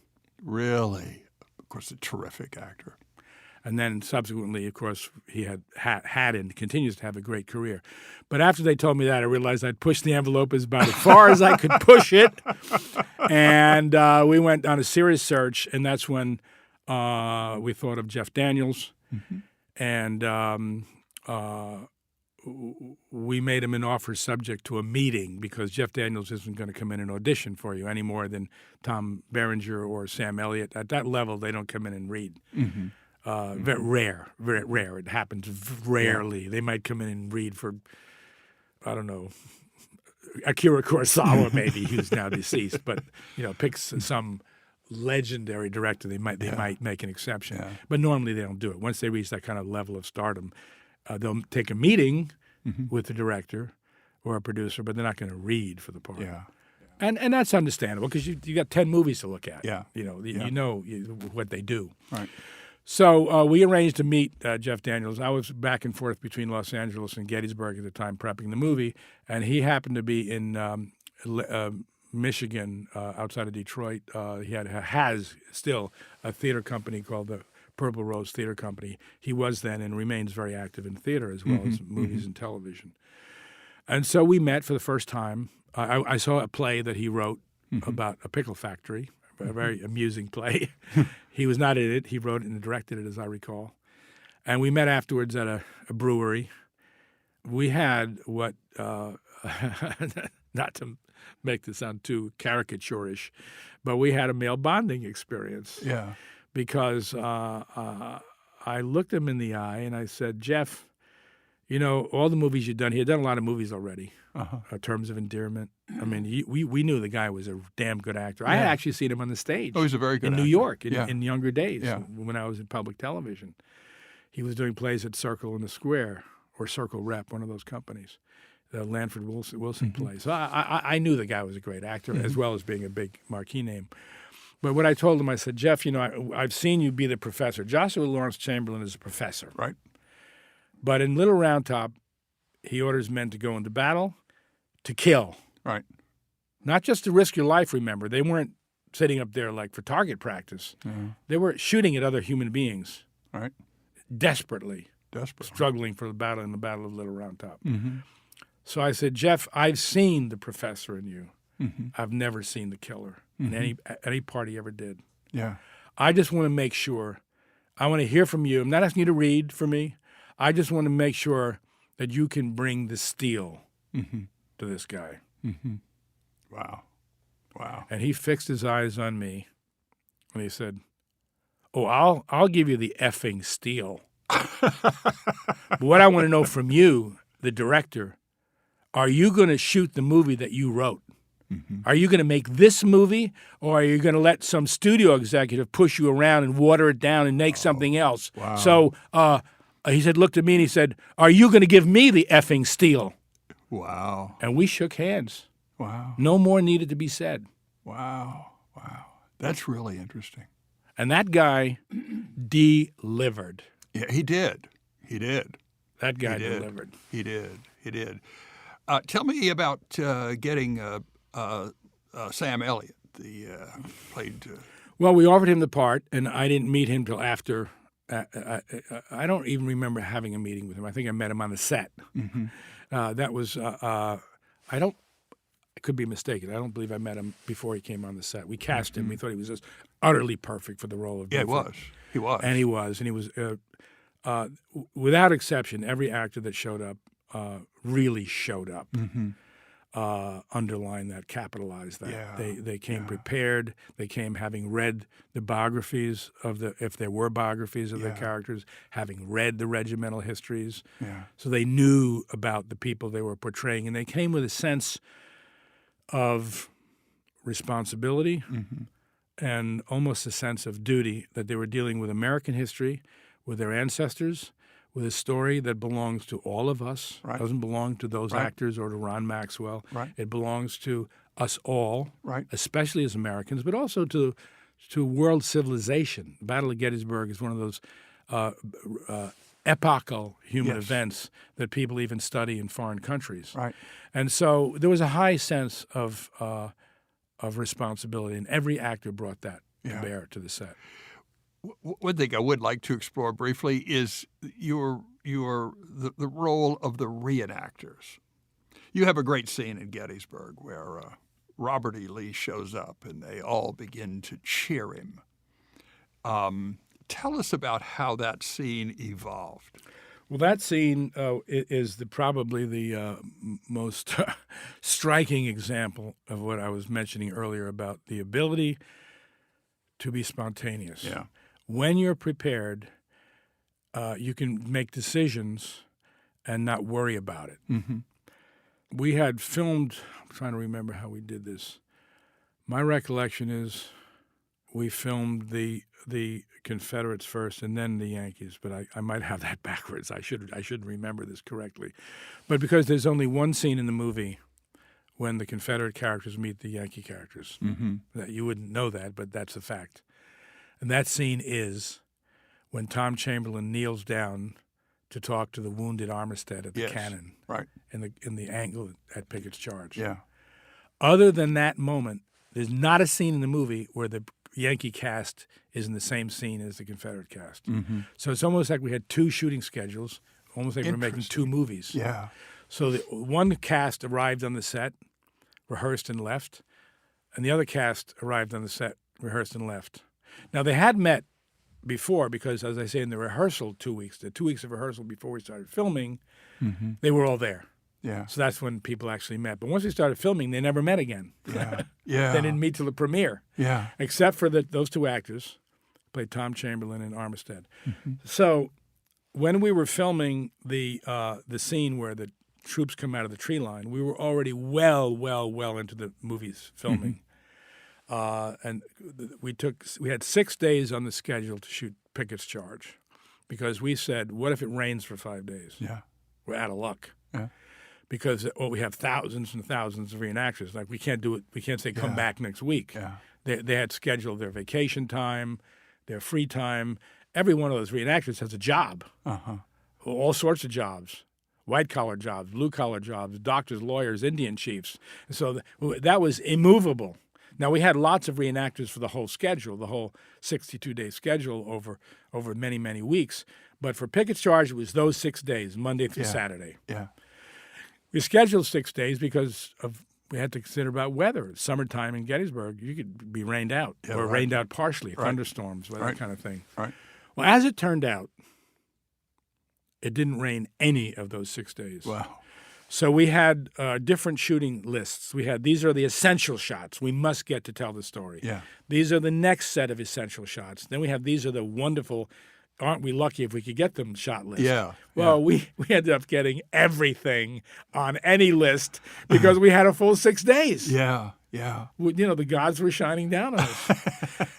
Really? Of course, a terrific actor. And then subsequently, of course, he had and continues to have a great career. But after they told me that, I realized I'd pushed the envelope about as far as I could push it. And we went on a serious search, and that's when we thought of Jeff Daniels. Mm-hmm. And we made him an offer subject to a meeting because Jeff Daniels isn't going to come in and audition for you any more than Tom Berenger or Sam Elliott. At that level, they don't come in and read. Mm-hmm. Very rare. It happens rarely. They might come in and read for, I don't know, Akira Kurosawa maybe, who's now deceased, but picks some legendary director. They might make an exception, but normally they don't do it. Once they reach that kind of level of stardom, they'll take a meeting with the director or a producer, but they're not going to read for the part. Yeah. And that's understandable because you got 10 movies to look at. Yeah. You know what they do. Right. So we arranged to meet Jeff Daniels. I was back and forth between Los Angeles and Gettysburg at the time prepping the movie, and he happened to be in Michigan, outside of Detroit. He has still a theater company called the Purple Rose Theater Company. He was then and remains very active in theater as well as movies and television. And so we met for the first time. I saw a play that he wrote about a pickle factory, a very amusing play. He was not in it. He wrote it and directed it, as I recall. And we met afterwards at a brewery. We had what, not to make this sound too caricature-ish, but we had a male bonding experience. Yeah. Because I looked him in the eye and I said, Jeff, all the movies you've done, he had done a lot of movies already, Terms of Endearment. I mean, we knew the guy was a damn good actor. I had actually seen him on the stage. Oh, he's a very good in actor. New York in younger days Yeah. when I was in public television. He was doing plays at Circle in the Square or Circle Rep, one of those companies, the Lanford Wilson plays. So I knew the guy was a great actor as well as being a big marquee name. But what I told him, I said, Jeff, I've seen you be the professor. Joshua Lawrence Chamberlain is a professor. Right. But in Little Round Top, he orders men to go into battle to kill. Right. Not just to risk your life, remember. They weren't sitting up there like for target practice. They were shooting at other human beings. Right. Desperately. Struggling for the battle in the Battle of Little Round Top. So I said, Jeff, I've seen the professor in you. I've never seen the killer in any part he ever did. Yeah. I just want to make sure. I want to hear from you. I'm not asking you to read for me. I just want to make sure that you can bring the steel to this guy. Wow. And he fixed his eyes on me, and he said, "Oh, I'll give you the effing steel. But what I want to know from you, the director, are you going to shoot the movie that you wrote? Are you going to make this movie, or are you going to let some studio executive push you around and water it down and make something else?" Wow. So he said, looked at me and he said, "Are you going to give me the effing steel?" Wow. And we shook hands. Wow. No more needed to be said. Wow. That's really interesting. And that guy delivered. Yeah, he did. That guy delivered. He did. Tell me about getting Sam Elliott, played. Well, we offered him the part, and I didn't meet him till after. I don't even remember having a meeting with him. I think I met him on the set. That was I could be mistaken. I don't believe I met him before he came on the set. We cast him. We thought he was just utterly perfect for the role of Duvall. Yeah, he was. And he was. Without exception, every actor that showed up really showed up. Underline that, capitalize that. Yeah. They came prepared. They came having read the biographies if there were biographies of the characters, having read the regimental histories. Yeah. So they knew about the people they were portraying, and they came with a sense of responsibility and almost a sense of duty that they were dealing with American history, with their ancestors, with a story that belongs to all of us. Right. It doesn't belong to those actors or to Ron Maxwell. Right. It belongs to us all, Right. especially as Americans, but also to world civilization. The Battle of Gettysburg is one of those epochal human events that people even study in foreign countries. Right. And so there was a high sense of responsibility, and every actor brought that to bear to the set. One thing I would like to explore briefly is the role of the reenactors. You have a great scene in Gettysburg where Robert E. Lee shows up and they all begin to cheer him. Tell us about how that scene evolved. Well, that scene is probably the most striking example of what I was mentioning earlier about the ability to be spontaneous. Yeah. When you're prepared you can make decisions and not worry about it. Mm-hmm. We had filmed, I'm trying to remember how we did this. My recollection is we filmed the Confederates first and then the Yankees, but I might have that backwards. I should remember this correctly. But because there's only one scene in the movie when the Confederate characters meet the Yankee characters. Mm-hmm. That you wouldn't know that, but that's a fact. And that scene is when Tom Chamberlain kneels down to talk to the wounded Armistead at the cannon, right, in the angle at Pickett's charge. Yeah. Other than that moment, there's not a scene in the movie where the Yankee cast is in the same scene as the Confederate cast. Mm-hmm. So it's almost like we had two shooting schedules, almost like we're making two movies. Yeah. So the one cast arrived on the set, rehearsed and left, and the other cast arrived on the set, rehearsed and left. Now, they had met before because, as I say, in the rehearsal 2 weeks, the 2 weeks of rehearsal before we started filming, Mm-hmm. they were all there. Yeah. So that's when people actually met. But once we started filming, they never met again. Yeah. Yeah. They didn't meet till the premiere. Yeah. Except for those two actors, played Tom Chamberlain and Armistead. Mm-hmm. So when we were filming the scene where the troops come out of the tree line, we were already well into the movie's filming. And we had 6 days on the schedule to shoot Pickett's Charge because we said, what if it rains for 5 days? Yeah. We're out of luck. Yeah. Because we have thousands and thousands of reenactors. Like we can't do it. We can't say come back next week. Yeah. They had scheduled their vacation time, their free time. Every one of those reenactors has a job. Uh-huh. All sorts of jobs. White-collar jobs, blue-collar jobs, doctors, lawyers, Indian chiefs. And so that was immovable. Now, we had lots of reenactors for the whole schedule, the whole 62-day schedule over many, many weeks. But for Pickett's Charge, it was those 6 days, Monday through Saturday. Yeah. We scheduled 6 days because we had to consider about weather. It's summertime in Gettysburg, you could be rained out or rained out partially, thunderstorms, that kind of thing. Right. Well, as it turned out, it didn't rain any of those 6 days. Wow. So we had different shooting lists. We had, these are the essential shots we must get to tell the story. Yeah. These are the next set of essential shots. Then we have, these are the wonderful, aren't we lucky if we could get them shot list? Yeah. Well, we ended up getting everything on any list because we had a full 6 days. Yeah. Yeah. You know, the gods were shining down on us.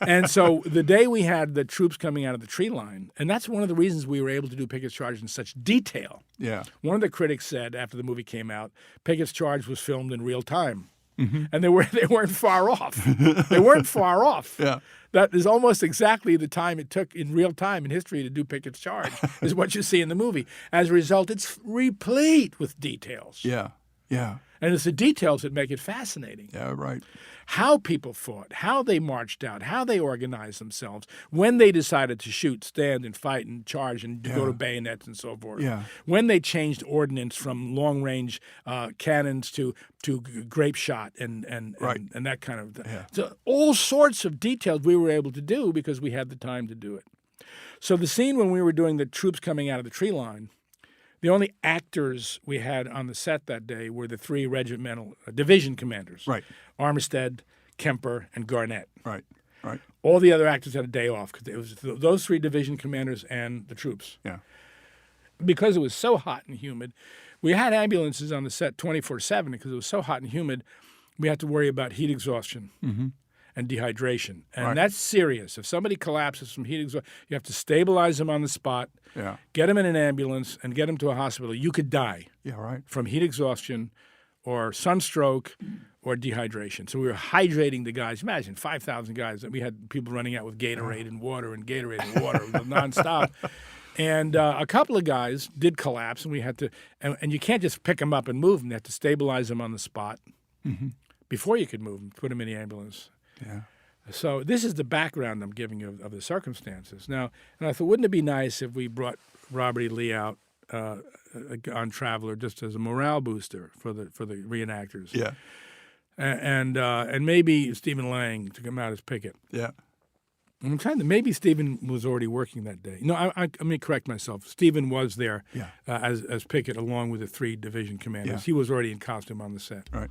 And so the day we had the troops coming out of the tree line, and that's one of the reasons we were able to do Pickett's Charge in such detail. Yeah. One of the critics said after the movie came out, Pickett's Charge was filmed in real time. Mm-hmm. And they weren't far off. They weren't far off. Yeah. That is almost exactly the time it took in real time in history to do Pickett's Charge, is what you see in the movie. As a result, it's replete with details. Yeah. Yeah. And it's the details that make it fascinating. Yeah, right. How people fought, how they marched out, how they organized themselves, when they decided to shoot, stand, and fight, and charge, and go to bayonets and so forth. Yeah. When they changed ordnance from long-range cannons to grape shot and that kind of thing. Yeah. So all sorts of details we were able to do because we had the time to do it. So the scene when we were doing the troops coming out of the tree line, the only actors we had on the set that day were the three regimental division commanders. Right. Armistead, Kemper, and Garnett. Right. Right. All the other actors had a day off because it was those three division commanders and the troops. Yeah. Because it was so hot and humid, we had ambulances on the set 24/7 because it was so hot and humid. We had to worry about heat exhaustion and dehydration, and that's serious. If somebody collapses from heat exhaustion, you have to stabilize them on the spot. Yeah. Get them in an ambulance and get them to a hospital. You could die Yeah, right. from heat exhaustion or sunstroke or dehydration. So we were hydrating the guys. Imagine 5,000 guys. We had people running out with Gatorade and water and Gatorade and water nonstop. And a couple of guys did collapse, and we had to and you can't just pick them up and move them. You have to stabilize them on the spot before you could move them, put them in the ambulance. Yeah. So this is the background I'm giving you of the circumstances. Now, and I thought, wouldn't it be nice if we brought Robert E. Lee out on Traveler just as a morale booster for the reenactors? Yeah. And maybe Stephen Lang to come out as Pickett. Yeah. I'm trying to. Maybe Stephen was already working that day. No, let me correct myself. Stephen was there as Pickett along with the three division commanders. Yeah. He was already in costume on the set. Right.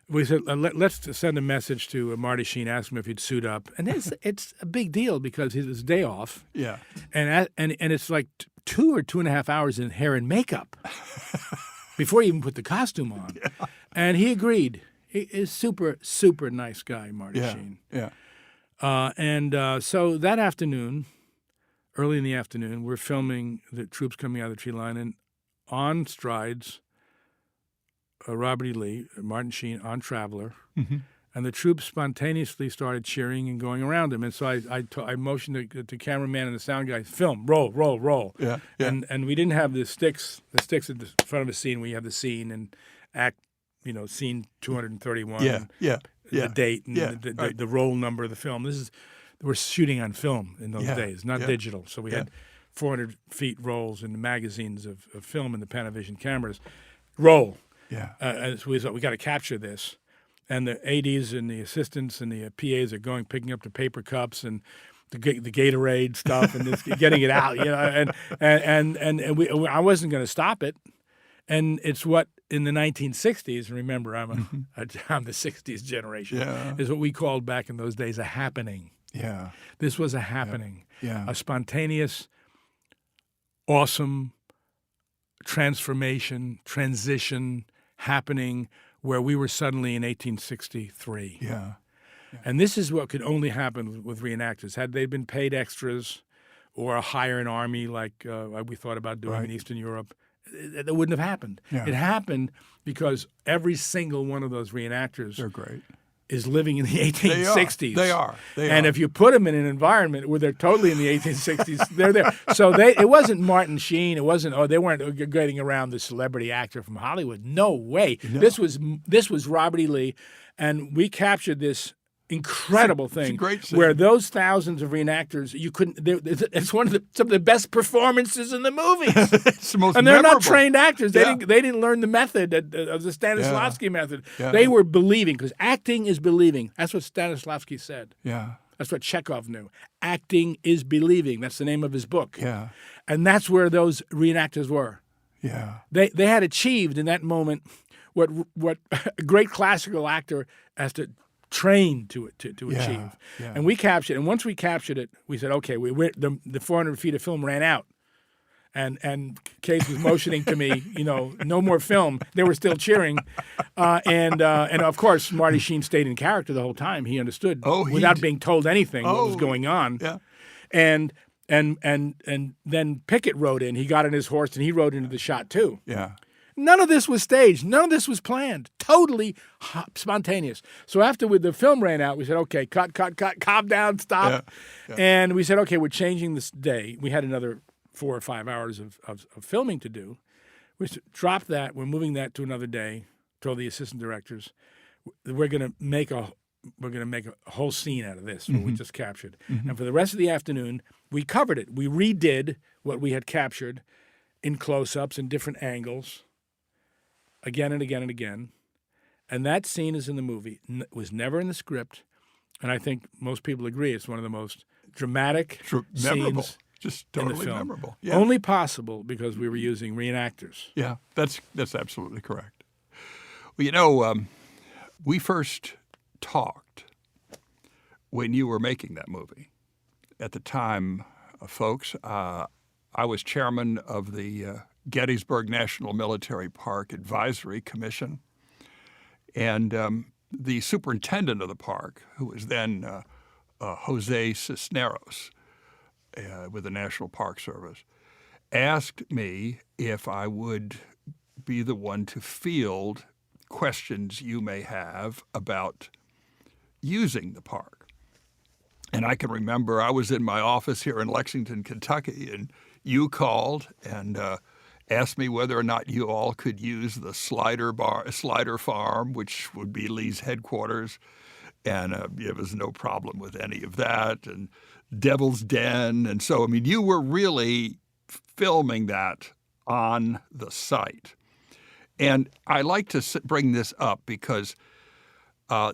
we said, let's send a message to Marty Sheen, ask him if he'd suit up. And it's a big deal because it's his day off. Yeah. And it's like 2 or 2.5 hours in hair and makeup before you even put the costume on. Yeah. And he agreed. He is super, super nice guy, Marty Sheen. Yeah. So that afternoon, early in the afternoon, we're filming the troops coming out of the tree line, and on strides Robert E. Lee, Martin Sheen on Traveler, and the troops spontaneously started cheering and going around him. And so I motioned to cameraman and the sound guy, film, roll. Yeah. And we didn't have the sticks at the front of the scene. We have the scene and act, scene 231. The date and the roll number of the film. We're shooting on film in those days, not digital. So we had 400 feet rolls in the magazines of film in the Panavision cameras. Roll. Yeah. And so we thought, we got to capture this. And the ADs and the assistants and the PAs are picking up the paper cups and the Gatorade stuff and just getting it out, I wasn't going to stop it. And it's what in the 1960s, remember, I'm the 60s generation, is what we called back in those days a happening. Yeah. This was a happening. Yeah. A spontaneous, awesome transition happening where we were suddenly in 1863. Yeah. And this is what could only happen with reenactors. Had they been paid extras or hire an army like we thought about doing in Eastern Europe, it wouldn't have happened. Yeah. It happened because every single one of those reenactors They're great. is living in the 1860s. They are. And if you put them in an environment where they're totally in the 1860s, they're there. So it wasn't Martin Sheen. It wasn't. They weren't getting around the celebrity actor from Hollywood. No way. No. This was Robert E. Lee, and we captured this incredible thing great scene. Where those thousands of reenactors, you couldn't. It's some of the best performances in the movies. It's the most and they're memorable. not trained actors. They didn't learn the method of the Stanislavski method. Yeah. They were believing, because acting is believing. That's what Stanislavski said. Yeah. That's what Chekhov knew. Acting is believing. That's the name of his book. Yeah. And that's where those reenactors were. Yeah. They had achieved in that moment what a great classical actor has to train to achieve. Yeah. And we captured it. And once we captured it, we said, okay, the 400 feet of film ran out. And Case was motioning to me, no more film. They were still cheering. And of course, Marty Sheen stayed in character the whole time. He understood without being told anything what was going on. Yeah. And then Pickett rode in. He got on his horse and he rode into the shot too. Yeah. None of this was staged. None of this was planned. Totally spontaneous. So after the film ran out, we said, okay, cut, calm down, stop. Yeah. And we said, okay, we're changing this day. We had another 4 or 5 hours of filming to do. We dropped that. We're moving that to another day. Told the assistant directors, we're going to make a whole scene out of this, what we just captured. And for the rest of the afternoon, we covered it. We redid what we had captured in close-ups and different angles, again and again and again. And that scene is in the movie. It was never in the script. And I think most people agree it's one of the most dramatic memorable. scenes Just in the totally film. memorable. Yeah. Only possible because we were using reenactors. Yeah, that's absolutely correct. Well, we first talked when you were making that movie. At the time, folks, I was chairman of the Gettysburg National Military Park Advisory Commission. And the superintendent of the park, who was then Jose Cisneros with the National Park Service, asked me if I would be the one to field questions you may have about using the park. And I can remember I was in my office here in Lexington, Kentucky, and you called and asked me whether or not you all could use the Slider Farm, which would be Lee's headquarters, and there was no problem with any of that, and Devil's Den. And so, you were really filming that on the site. And I like to bring this up because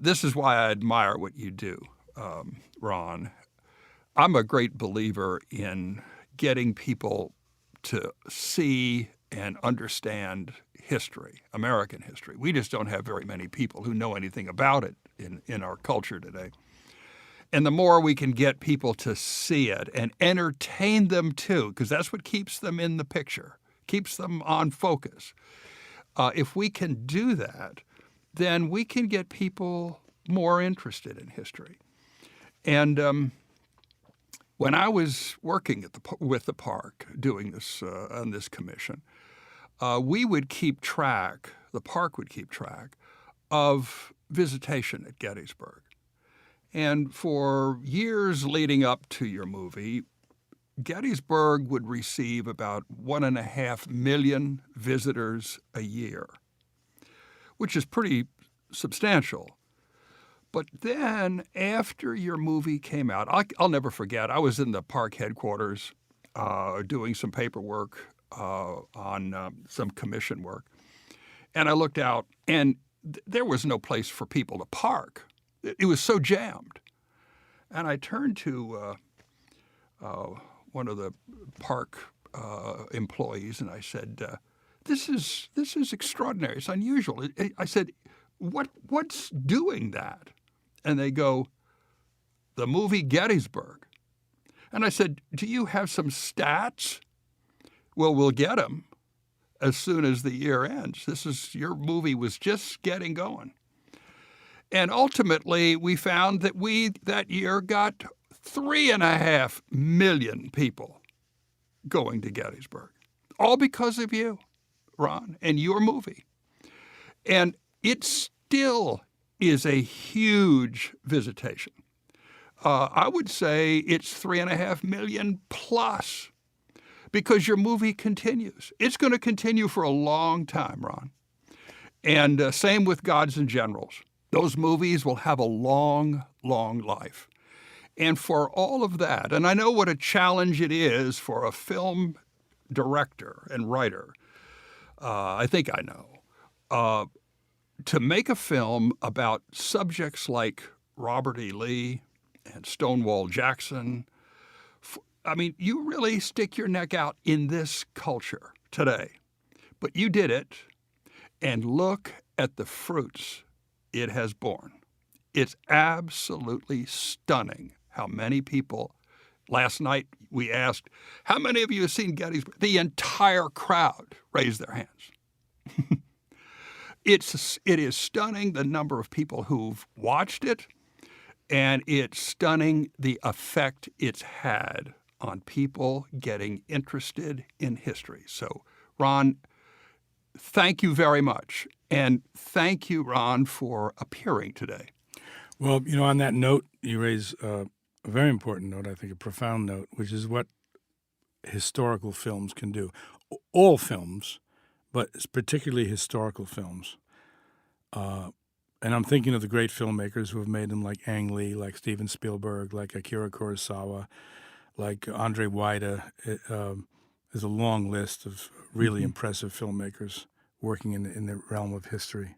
this is why I admire what you do, Ron. I'm a great believer in getting people to see and understand history, American history. We just don't have very many people who know anything about it in our culture today. And the more we can get people to see it and entertain them too, because that's what keeps them in the picture, keeps them on focus. If we can do that, then we can get people more interested in history. And when I was working with the park doing this on this commission, we would keep track, the park would keep track, of visitation at Gettysburg. And for years leading up to your movie, Gettysburg would receive about 1.5 million visitors a year, which is pretty substantial. But then after your movie came out, I'll never forget, I was in the park headquarters doing some paperwork on some commission work. And I looked out, and there was no place for people to park. It was so jammed. And I turned to one of the park employees, and I said, "This is extraordinary. It's unusual." I said, "What's doing that?" And they go, "The movie Gettysburg." And I said, "Do you have some stats?" "Well, we'll get them as soon as the year ends. Your movie was just getting going." And ultimately, we found that we, that year, got 3.5 million people going to Gettysburg, all because of you, Ron, and your movie. And it still is a huge visitation. I would say it's 3.5 million plus, because your movie continues. It's going to continue for a long time, Ron. And same with Gods and Generals. Those movies will have a long, long life. And for all of that, and I know what a challenge it is for a film director and writer, I think I know, to make a film about subjects like Robert E. Lee and Stonewall Jackson. I mean, you really stick your neck out in this culture today. But you did it, and look at the fruits it has borne. It's absolutely stunning how many people. Last night we asked, how many of you have seen Gettysburg? The entire crowd raised their hands. It is stunning the number of people who've watched it, and it's stunning the effect it's had on people getting interested in history. So, Ron, thank you very much. And thank you, Ron, for appearing today. Well, on that note, you raise a very important note, I think a profound note, which is what historical films can do. All films, but particularly historical films. And I'm thinking of the great filmmakers who have made them, like Ang Lee, like Steven Spielberg, like Akira Kurosawa, like Andre Wida. There's a long list of really impressive filmmakers working in the realm of history.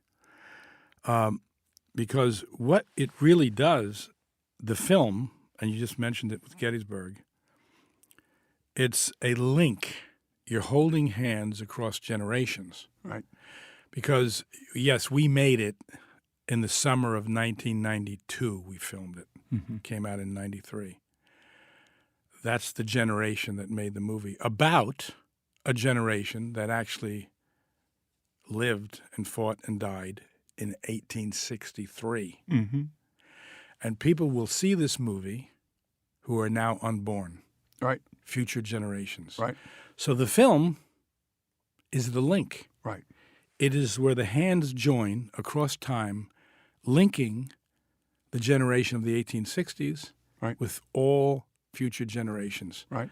Because what it really does, the film, and you just mentioned it with Gettysburg, it's a link. You're holding hands across generations. Right. Because, yes, we made it in the summer of 1992. We filmed it. Mm-hmm. Came out in 93. That's the generation that made the movie, about a generation that actually lived and fought and died in 1863. Mm-hmm. And people will see this movie who are now unborn. Right. Future generations. Right. So the film is the link. Right. It is where the hands join across time, linking the generation of the 1860s with all future generations. Right.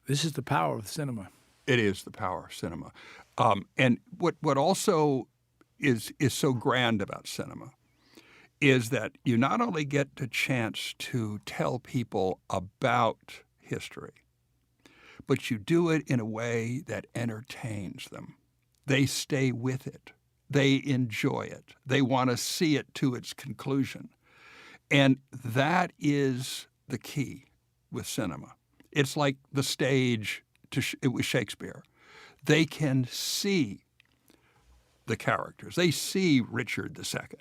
This is the power of cinema. It is the power of cinema. And what also is so grand about cinema is that you not only get the chance to tell people about history, but you do it in a way that entertains them. They stay with it. They enjoy it. They want to see it to its conclusion. And that is the key with cinema. It's like the stage with Shakespeare. they can see the characters. They see Richard II.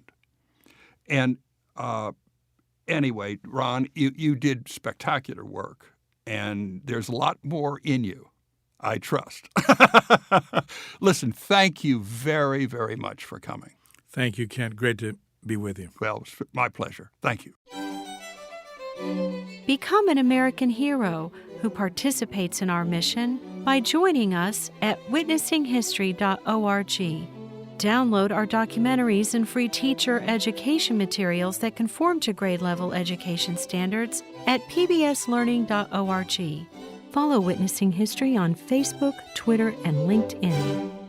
And anyway, Ron, you did spectacular work, and there's a lot more in you, I trust. Listen, thank you very, very much for coming. Thank you, Kent. Great to be with you. Well, it's my pleasure. Thank you. Become an American hero who participates in our mission by joining us at witnessinghistory.org. Download our documentaries and free teacher education materials that conform to grade-level education standards at pbslearning.org. Follow Witnessing History on Facebook, Twitter, and LinkedIn.